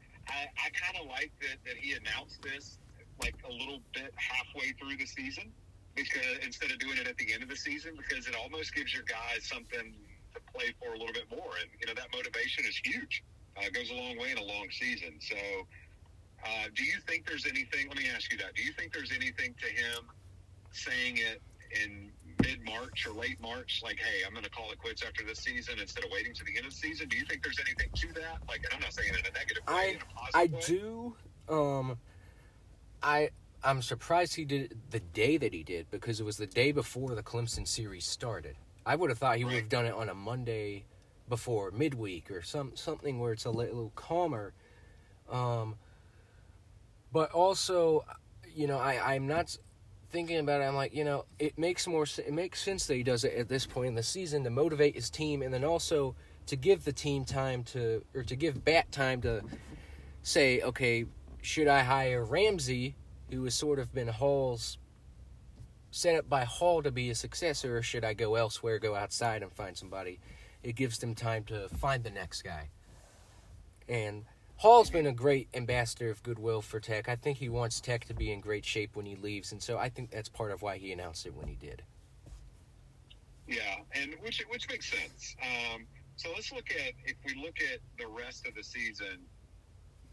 kind of like that he announced this like a little bit halfway through the season, because instead of doing it at the end of the season, because it almost gives your guys something to play for a little bit more. And, that motivation is huge. It goes a long way in a long season. So do you think there's anything, let me ask you that, do you think there's anything to him saying it in mid-March or late March, like, hey, I'm going to call it quits after this season instead of waiting to the end of the season? Do you think there's anything to that? Like, and I'm not saying it in a negative way, in a positive way. I do. I'm surprised he did it the day that he did, because it was the day before the Clemson series started. I would have thought he would have done it on a Monday before midweek or something where it's a little calmer. But also, I'm not thinking about it. I'm like, it makes sense that he does it at this point in the season to motivate his team, and then also to give the team time to give Bat time to say, okay, should I hire Ramsey, who has sort of been Hall's set up by Hall to be a successor, or should I go elsewhere, go outside and find somebody? It gives them time to find the next guy. And Hall's been a great ambassador of goodwill for Tech. I think he wants Tech to be in great shape when he leaves, and so I think that's part of why he announced it when he did. Yeah, and which makes sense. So let's look at, if we look at the rest of the season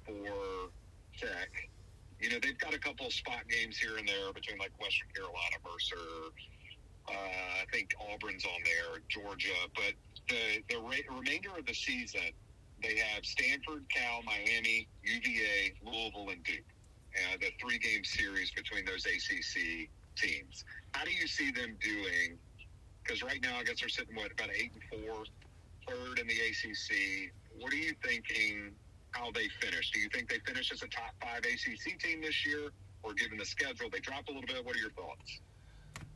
for Tech, they've got a couple of spot games here and there between like Western Carolina, Mercer, I think Auburn's on there, Georgia. But the remainder of the season, they have Stanford, Cal, Miami, UVA, Louisville, and Duke. The 3-game series between those ACC teams. How do you see them doing Because right now, I guess they're sitting, about 8-4, third in the ACC. What are you thinking how they finish? Do you think they finish as a top 5 ACC team this year? Or given the schedule, they drop a little bit? What are your thoughts?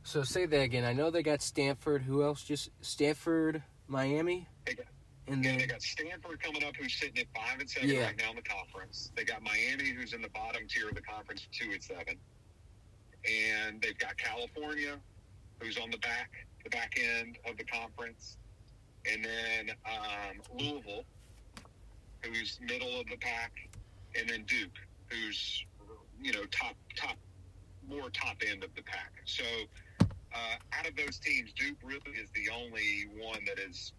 So say that again. I know they got Stanford. Who else? Just Stanford, Miami? They got Stanford coming up, who's sitting at 5-7 right now in the conference. They got Miami, who's in the bottom tier of the conference, 2-7. And they've got California, who's on the back end of the conference. And then Louisville, who's middle of the pack. And then Duke, who's, more top end of the pack. So out of those teams, Duke really is the only one that is,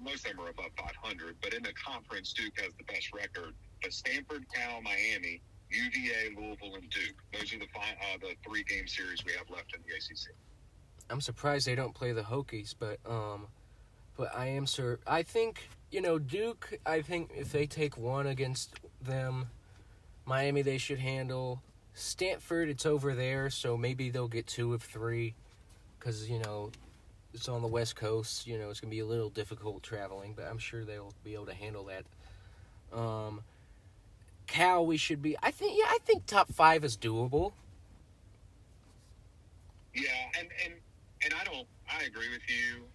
most of them are above 500, but in the conference, Duke has the best record. But Stanford, Cal, Miami, UVA, Louisville, and Duke, those are the 3-game series we have left in the ACC. I'm surprised they don't play the Hokies, but I am sure. I think, Duke, I think if they take one against them, Miami they should handle. Stanford, it's over there, so maybe they'll get 2 of 3 because, it's on the West Coast. It's going to be a little difficult traveling, but I'm sure they'll be able to handle that. Cal, we should be... I think top 5 is doable. Yeah, and I agree with you.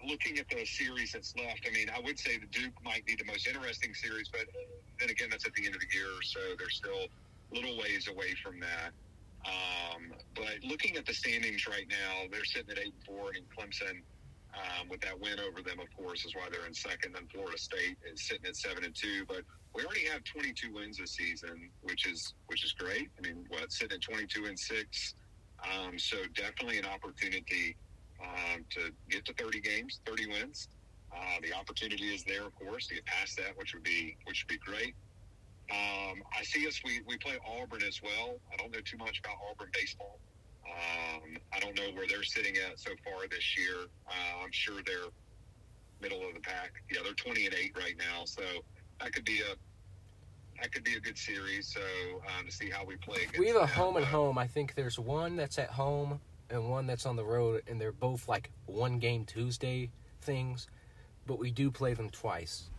Looking at the series that's left, I would say the Duke might be the most interesting series, but then again, that's at the end of the year, so they're still little ways away from that. But looking at the standings right now, they're sitting at 8-4, and Clemson, with that win over them, of course, is why they're in second. And Florida State is sitting at 7-2. But we already have 22 wins this season, which is great. Sitting at 22-6. So definitely an opportunity to get to 30 games, 30 wins. The opportunity is there, of course, to get past that, which would be great. I see us. We play Auburn as well. I don't know too much about Auburn baseball. I don't know where they're sitting at so far this year. I'm sure they're middle of the pack. Yeah, they're 20-8 right now, so that could be a good series. So to see how we play against we have a them. home and home. I think there's one that's at home and one that's on the road, and they're both like 1-game Tuesday things, but we do play them twice.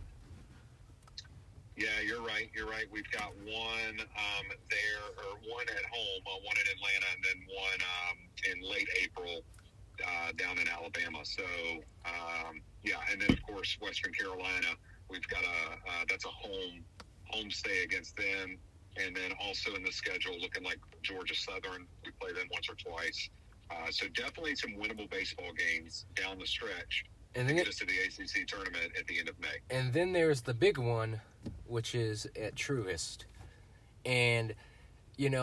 Yeah, you're right. We've got one there, or one at home, one in Atlanta, and then one in late April down in Alabama. So, and then, of course, Western Carolina, we've got that's a home stay against them. And then also in the schedule, looking like Georgia Southern, we play them once or twice. So definitely some winnable baseball games down the stretch And to then get us to the ACC tournament at the end of May. And then there's the big one, which is at Truist. And,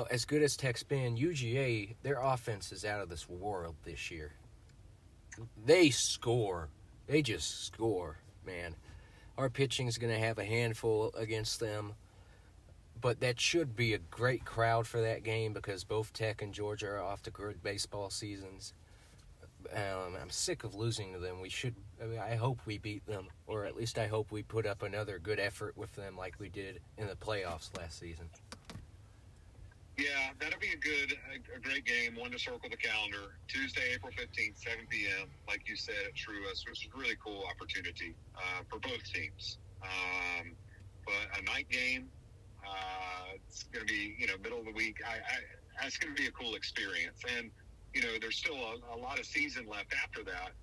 as good as Tech's been, UGA, their offense is out of this world this year. They score. They just score, man. Our pitching is going to have a handful against them. But that should be a great crowd for that game because both Tech and Georgia are off to good baseball seasons. I'm sick of losing to them. I hope we beat them, or at least I hope we put up another good effort with them like we did in the playoffs last season. Yeah, that'll be a great game, one to circle the calendar. Tuesday, April 15th, 7 p.m., like you said, at Truist, which is a really cool opportunity for both teams. But a night game, it's going to be, middle of the week. That's going to be a cool experience. And, there's still a lot of season left after that.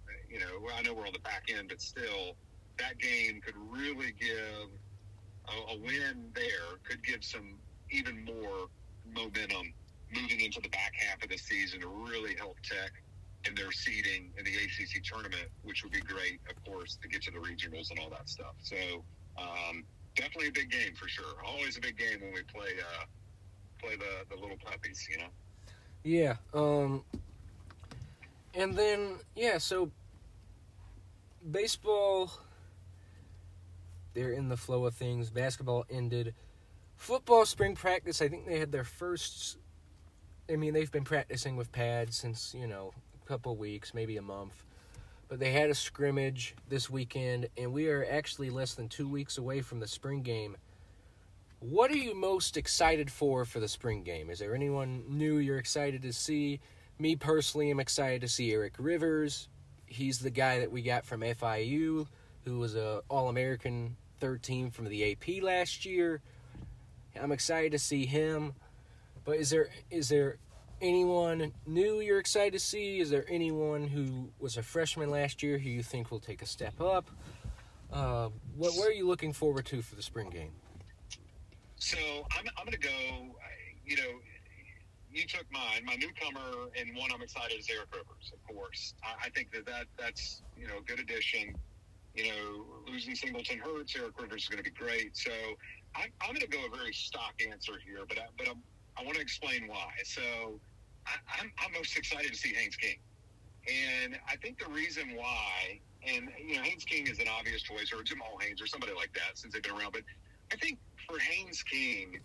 I know we're on the back end, but still, that game could really give a win there, could give some even more momentum moving into the back half of the season to really help Tech in their seeding in the ACC tournament, which would be great, of course, to get to the regionals and all that stuff. So definitely a big game for sure. Always a big game when we play the little puppies, Yeah. And then, so baseball, they're in the flow of things. Basketball ended. Football spring practice, I think they had their first... they've been practicing with pads since, a couple weeks, maybe a month. But they had a scrimmage this weekend, and we are actually less than 2 weeks away from the spring game. What are you most excited for the spring game? Is there anyone new you're excited to see? Me personally, I'm excited to see Eric Rivers. He's the guy that we got from FIU, who was a All-American third team from the AP last year. I'm excited to see him. But is there anyone new you're excited to see? Is there anyone who was a freshman last year who you think will take a step up? What are you looking forward to for the spring game? So I'm going to go, you took mine. My newcomer and one I'm excited is Eric Rivers, of course. I think that's a good addition. Losing Singleton hurts. Eric Rivers is going to be great. So I'm going to go a very stock answer here, but I want to explain why. So I'm most excited to see Haynes King. And I think the reason why, and, Haynes King is an obvious choice, or Jamal Haynes or somebody like that since they've been around. But I think for Haynes King,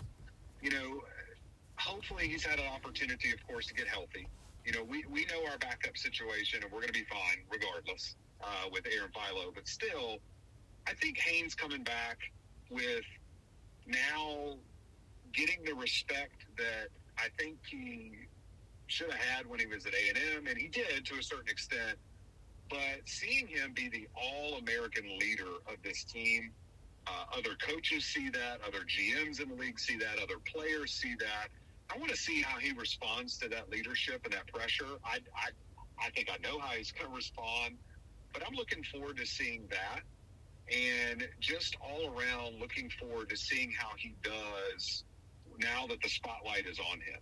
hopefully he's had an opportunity, of course, to get healthy. We know our backup situation, and we're going to be fine regardless with Aaron Philo. But still, I think Haynes coming back with now getting the respect that I think he should have had when he was at A&M, and he did to a certain extent. But seeing him be the all-American leader of this team, other coaches see that, other GMs in the league see that, other players see that. I want to see how he responds to that leadership and that pressure. I think I know how he's going to respond, but I'm looking forward to seeing that, and just all around looking forward to seeing how he does now that the spotlight is on him.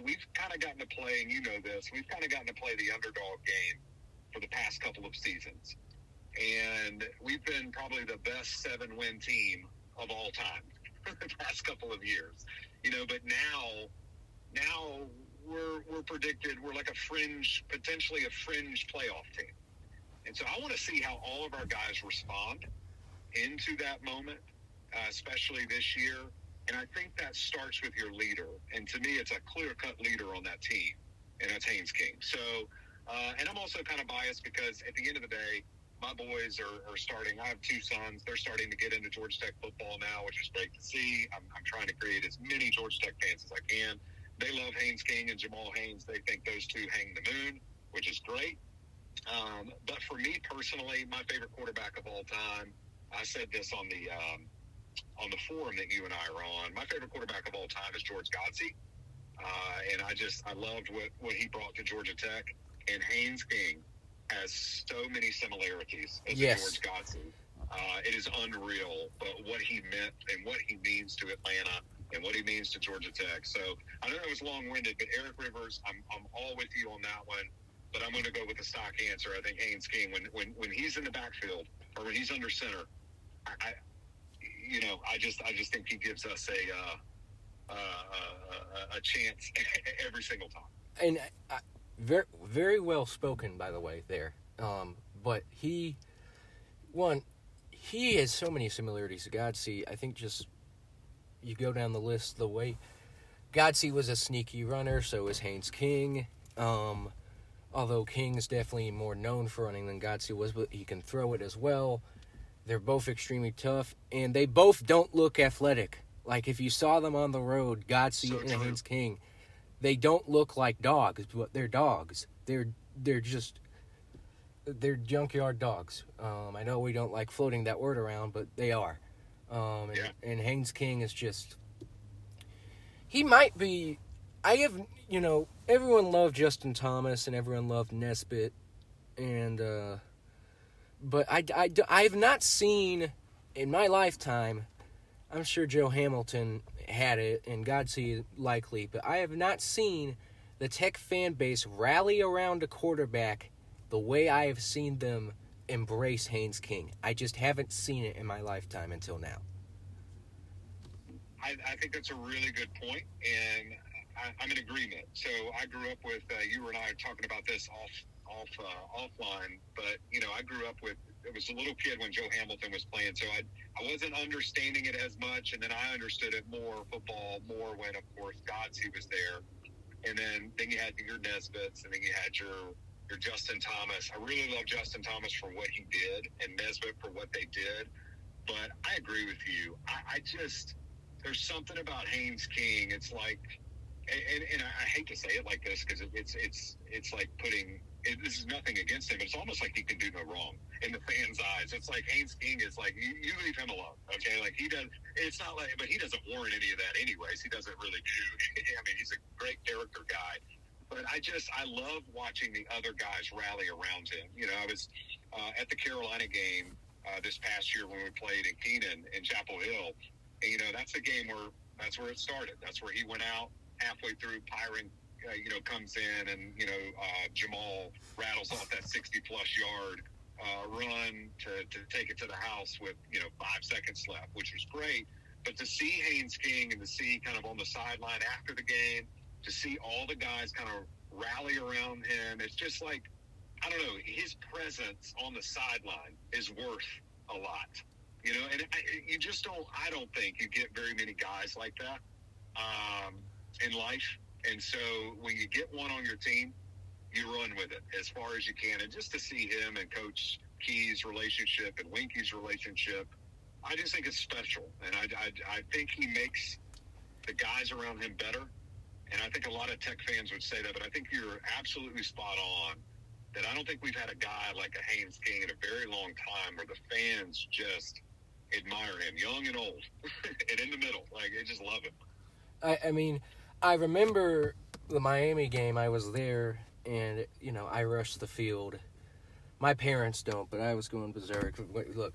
We've kind of gotten to play, and we've kind of gotten to play the underdog game for the past couple of seasons. And we've been probably the best 7-win team of all time the past couple of years. But now we're predicted, we're like potentially a fringe playoff team. And so I want to see how all of our guys respond into that moment, especially this year. And I think that starts with your leader. And to me, it's a clear-cut leader on that team, and that's Haynes King. So, and I'm also kind of biased because at the end of the day, my boys are starting. I have two sons. They're starting to get into Georgia Tech football now, which is great to see. I'm trying to create as many Georgia Tech fans as I can. They love Haynes King and Jamal Haynes. They think those two hang the moon, which is great. But for me personally, my favorite quarterback of all time, I said this on the forum that you and I are on. My favorite quarterback of all time is George Godsey. And I loved what he brought to Georgia Tech. And Haynes King has so many similarities as George Godsey. It is unreal, but what he meant and what he means to Atlanta and what he means to Georgia Tech. So I know it was long-winded, but Eric Rivers, I'm all with you on that one. But I'm going to go with the stock answer. I think Haynes King, when he's in the backfield or when he's under center, I just think he gives us a chance every single time. And very, very well spoken, by the way, there. But he has so many similarities to Godsey. I think just you go down the list the way Godsey was a sneaky runner, so is Haynes King. Although King is definitely more known for running than Godsey was, but he can throw it as well. They're both extremely tough, and they both don't look athletic. Like, if you saw them on the road, Godsey and Haynes King, they don't look like dogs, but they're dogs. They're junkyard dogs. I know we don't like floating that word around, but they are. And Haynes King is just... He might be... everyone loved Justin Thomas and everyone loved Nesbitt, and but I have not seen in my lifetime. I'm sure Joe Hamilton had it, and Godsey likely, but I have not seen the Tech fan base rally around a quarterback the way I have seen them embrace Haynes King. I just haven't seen it in my lifetime until now. I think that's a really good point, and I'm in agreement. So I grew up with you and I are talking about this offline, but I grew up with, it was a little kid when Joe Hamilton was playing, so I wasn't understanding it as much, and then I understood it football more when, of course, Godsey was there, and then you had your Nesbitts, and then you had your Justin Thomas. I really love Justin Thomas for what he did, and Nesbitt for what they did, but I agree with you. I just, there's something about Haynes King. It's like and I hate to say it like this because it's like putting this is nothing against him. It's almost like he can do no wrong in the fans' eyes. It's like Haynes King is like you leave him alone, okay? Like he does. It's not like, but he doesn't warrant any of that anyways. He doesn't really do. I mean, he's a great character guy. But I love watching the other guys rally around him. You know, I was at the Carolina game this past year when we played in Keenan in Chapel Hill. And, you know, that's the game that's where it started. That's where he went out halfway through. Pyron, comes in and, Jamal rattles off that 60-plus yard run to take it to the house with, 5 seconds left, which was great. But to see Haynes King and to see kind of on the sideline after the game, to see all the guys kind of rally around him, it's just like, I don't know, his presence on the sideline is worth a lot. And I don't think you get very many guys like that in life. And so when you get one on your team, you run with it as far as you can. And just to see him and Coach Key's relationship and Winky's relationship, I just think it's special. And I think he makes the guys around him better. And I think a lot of Tech fans would say that, but I think you're absolutely spot on that I don't think we've had a guy like a Haynes King in a very long time where the fans just admire him, young and old, and in the middle. Like, they just love him. I mean, I remember the Miami game. I was there, and, I rushed the field. My parents don't, but I was going berserk. Look,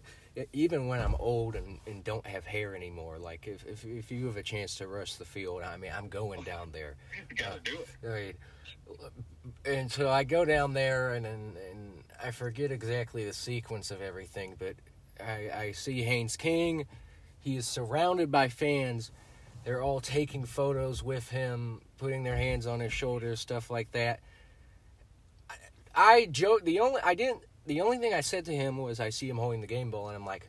even when I'm old and don't have hair anymore, like, if you have a chance to rush the field, I mean, I'm going down there. You got to do it. Right. And so I go down there, and I forget exactly the sequence of everything, but I see Haynes King. He is surrounded by fans. They're all taking photos with him, putting their hands on his shoulders, stuff like that. I joke. The only thing I said to him was, I see him holding the game ball, and I'm like,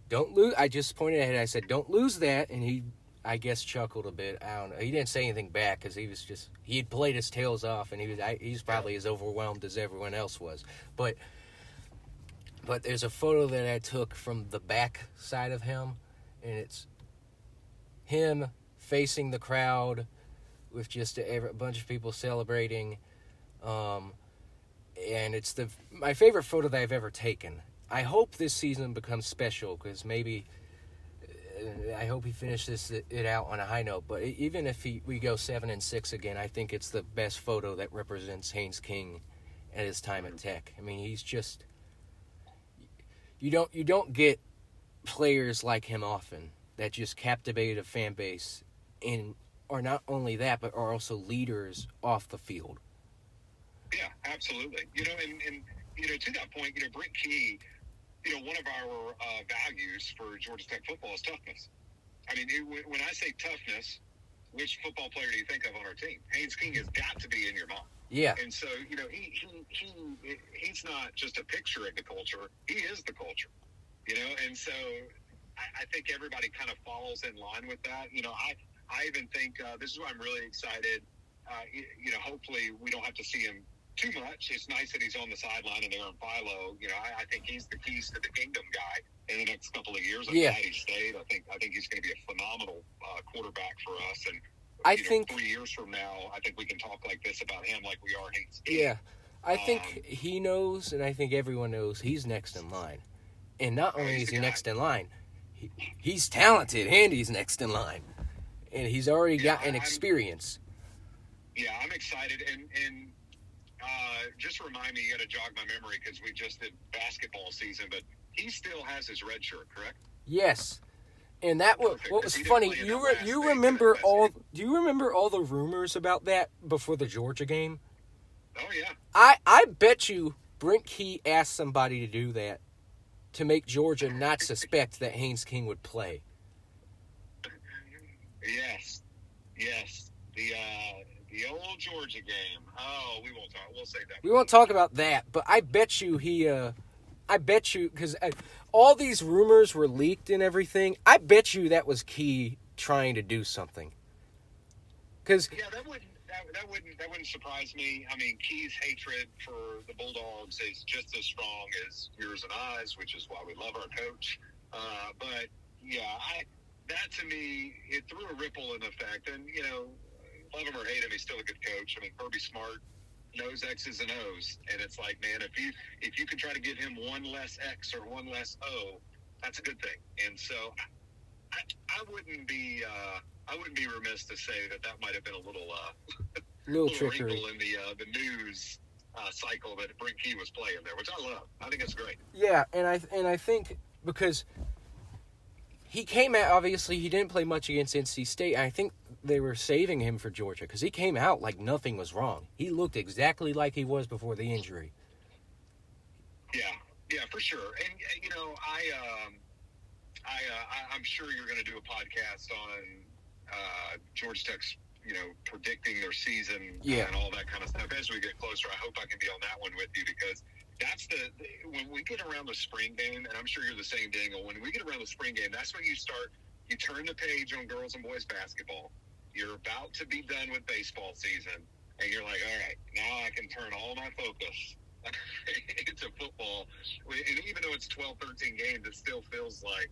"Don't lose." I just pointed ahead. I said, "Don't lose that," and he, I guess, chuckled a bit. I don't know. He didn't say anything back because he'd played his tails off, and he's probably as overwhelmed as everyone else was. But there's a photo that I took from the back side of him, and it's him facing the crowd with just a bunch of people celebrating. And it's my favorite photo that I've ever taken. I hope this season becomes special because maybe I hope he finishes it out on a high note. But even if we go 7-6 again, I think it's the best photo that represents Haynes King at his time at Tech. I mean, he's just you don't get players like him often that just captivate a fan base and are not only that but are also leaders off the field. Yeah, absolutely. And to that point, Brent Key, one of our values for Georgia Tech football is toughness. I mean, when I say toughness, which football player do you think of on our team? Haynes King has got to be in your mind. Yeah. And so, he's not just a picture of the culture. He is the culture, And so I think everybody kind of falls in line with that. I even think this is why I'm really excited. Hopefully we don't have to see him too much. It's nice that he's on the sideline and Aaron Philo. I think he's the keys to the kingdom guy in the next couple of years. I'm glad he stayed. I think he's going to be a phenomenal quarterback for us. And I think 3 years from now, I think we can talk like this about him like we are Haynes King. Yeah, I think he knows, and I think everyone knows he's next in line. And not only is he next in line, he's talented, and he's next in line. And he's already got an experience. I'm excited. And just remind me, you got to jog my memory because we just did basketball season, but he still has his red shirt, correct? Yes. And that what was funny, you remember all do you remember all the rumors about that before the Georgia game? Oh yeah. I bet you Brent Key asked somebody to do that to make Georgia not suspect that Haynes King would play. Yes. The old Georgia game. Oh, we won't talk. We'll save that. We won't talk about that, but I bet you because all these rumors were leaked and everything. I bet you that was Key trying to do something. Because that wouldn't surprise me. I mean, Key's hatred for the Bulldogs is just as strong as yours and I's, which is why we love our coach. But yeah, that to me, it threw a ripple in effect. And love him or hate him, he's still a good coach. I mean, Kirby Smart knows X's and O's, and it's like, man, if you can try to give him one less X or one less O, that's a good thing. And so I wouldn't be remiss to say that might have been a little trickery wrinkle in the news cycle that Brent Key was playing there, which I love. I think it's great. Yeah, and I think because he came out, obviously he didn't play much against NC State. I think they were saving him for Georgia because he came out like nothing was wrong. He looked exactly like he was before the injury. Yeah, for sure. And you know, I'm sure you're going to do a podcast on Georgia Tech's, you know, predicting their season and all that kind of stuff. As we get closer, I hope I can be on that one with you, because that's when we get around the spring game, and I'm sure you're the same, Daniel, when we get around the spring game, that's when you turn the page on girls and boys basketball. You're about to be done with baseball season, and you're like, all right, now I can turn all my focus into football. And even though it's 12, 13 games, it still feels like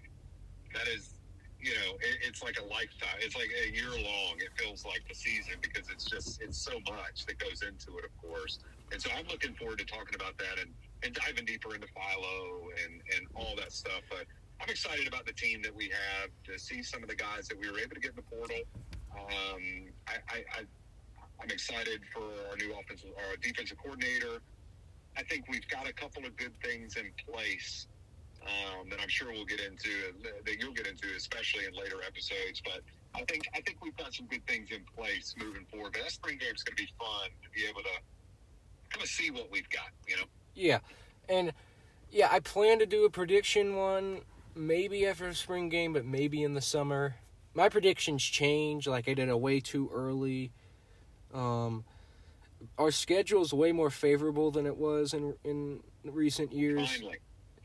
that is, you know, it's like a lifetime. It's like a year long. It feels like the season, because it's so much that goes into it, of course. And so I'm looking forward to talking about that and diving deeper into Philo and all that stuff. But I'm excited about the team that we have, to see some of the guys that we were able to get in the portal. I'm excited for our new defensive coordinator. I think we've got a couple of good things in place that I'm sure we'll get into, that you'll get into, especially in later episodes. But I think we've got some good things in place moving forward. But that spring game's going to be fun to be able to kind of see what we've got, you know? Yeah. And, yeah, I plan to do a prediction one maybe after a spring game, but maybe in the summer. My predictions change. Like, I did it way too early. Our schedule is way more favorable than it was in recent years.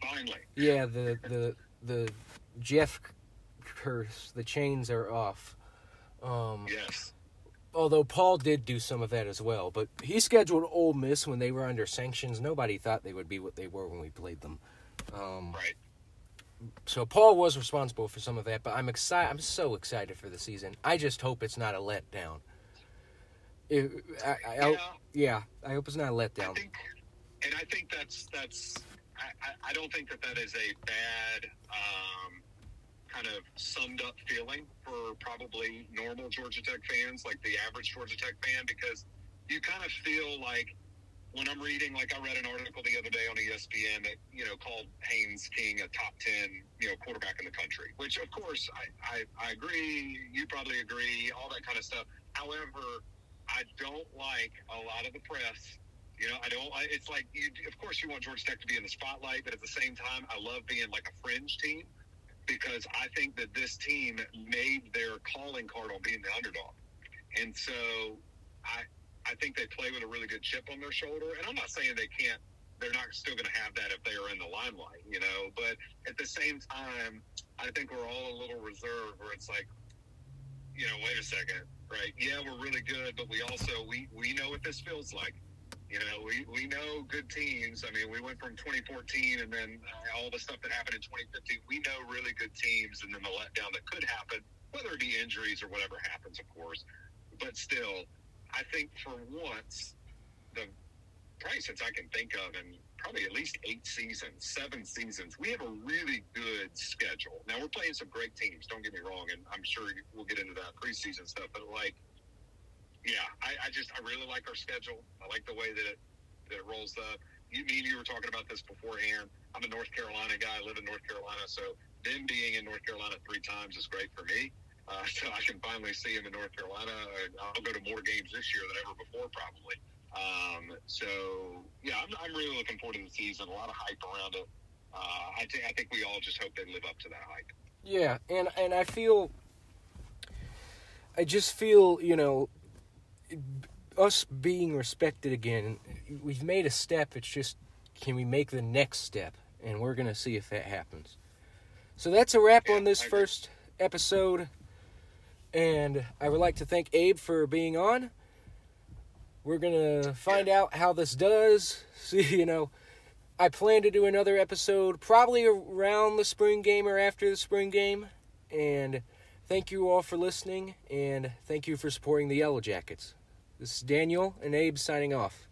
Finally. Yeah, the Jeff curse, the chains are off. Yes. Although Paul did do some of that as well, but he scheduled Ole Miss when they were under sanctions. Nobody thought they would be what they were when we played them. Right. So Paul was responsible for some of that, but I'm excited. I'm so excited for the season. I just hope it's not a letdown. I hope it's not a letdown. I think that's. I don't think that is a bad kind of summed up feeling for probably normal Georgia Tech fans, like the average Georgia Tech fan, because you kind of feel like, when I'm reading, like I read an article the other day on ESPN that, you know, called Haynes King a top 10, you know, quarterback in the country, which of course I agree. You probably agree, all that kind of stuff. However, I don't like a lot of the press. You know, it's like, of course you want Georgia Tech to be in the spotlight, but at the same time, I love being like a fringe team, because I think that this team made their calling card on being the underdog. And so I think they play with a really good chip on their shoulder. And I'm not saying they're not still going to have that if they are in the limelight, you know, but at the same time, I think we're all a little reserved, where it's like, you know, wait a second, right? Yeah, we're really good, but we also, we know what this feels like. You know, we know good teams. I mean, we went from 2014 and then all the stuff that happened in 2015. We know really good teams, and then the letdown that could happen, whether it be injuries or whatever happens, of course. But still, I think for once, probably since I can think of, and probably at least 7 seasons, we have a really good schedule. Now, we're playing some great teams, don't get me wrong, and I'm sure we'll get into that preseason stuff, but like, yeah, I really like our schedule. I like the way that it rolls up. Me and you were talking about this beforehand. I'm a North Carolina guy. I live in North Carolina, so them being in North Carolina 3 times is great for me. So I can finally see him in North Carolina. I'll go to more games this year than ever before, probably. So yeah, I'm really looking forward to the season. A lot of hype around it. I think we all just hope they live up to that hype. Yeah, and I just feel, you know, us being respected again. We've made a step. It's just, can we make the next step? And we're gonna see if that happens. So that's a wrap on this first episode. And I would like to thank Abe for being on. We're going to find out how this does. See, you know, I plan to do another episode probably around the spring game or after the spring game. And thank you all for listening, and thank you for supporting the Yellow Jackets. This is Daniel and Abe signing off.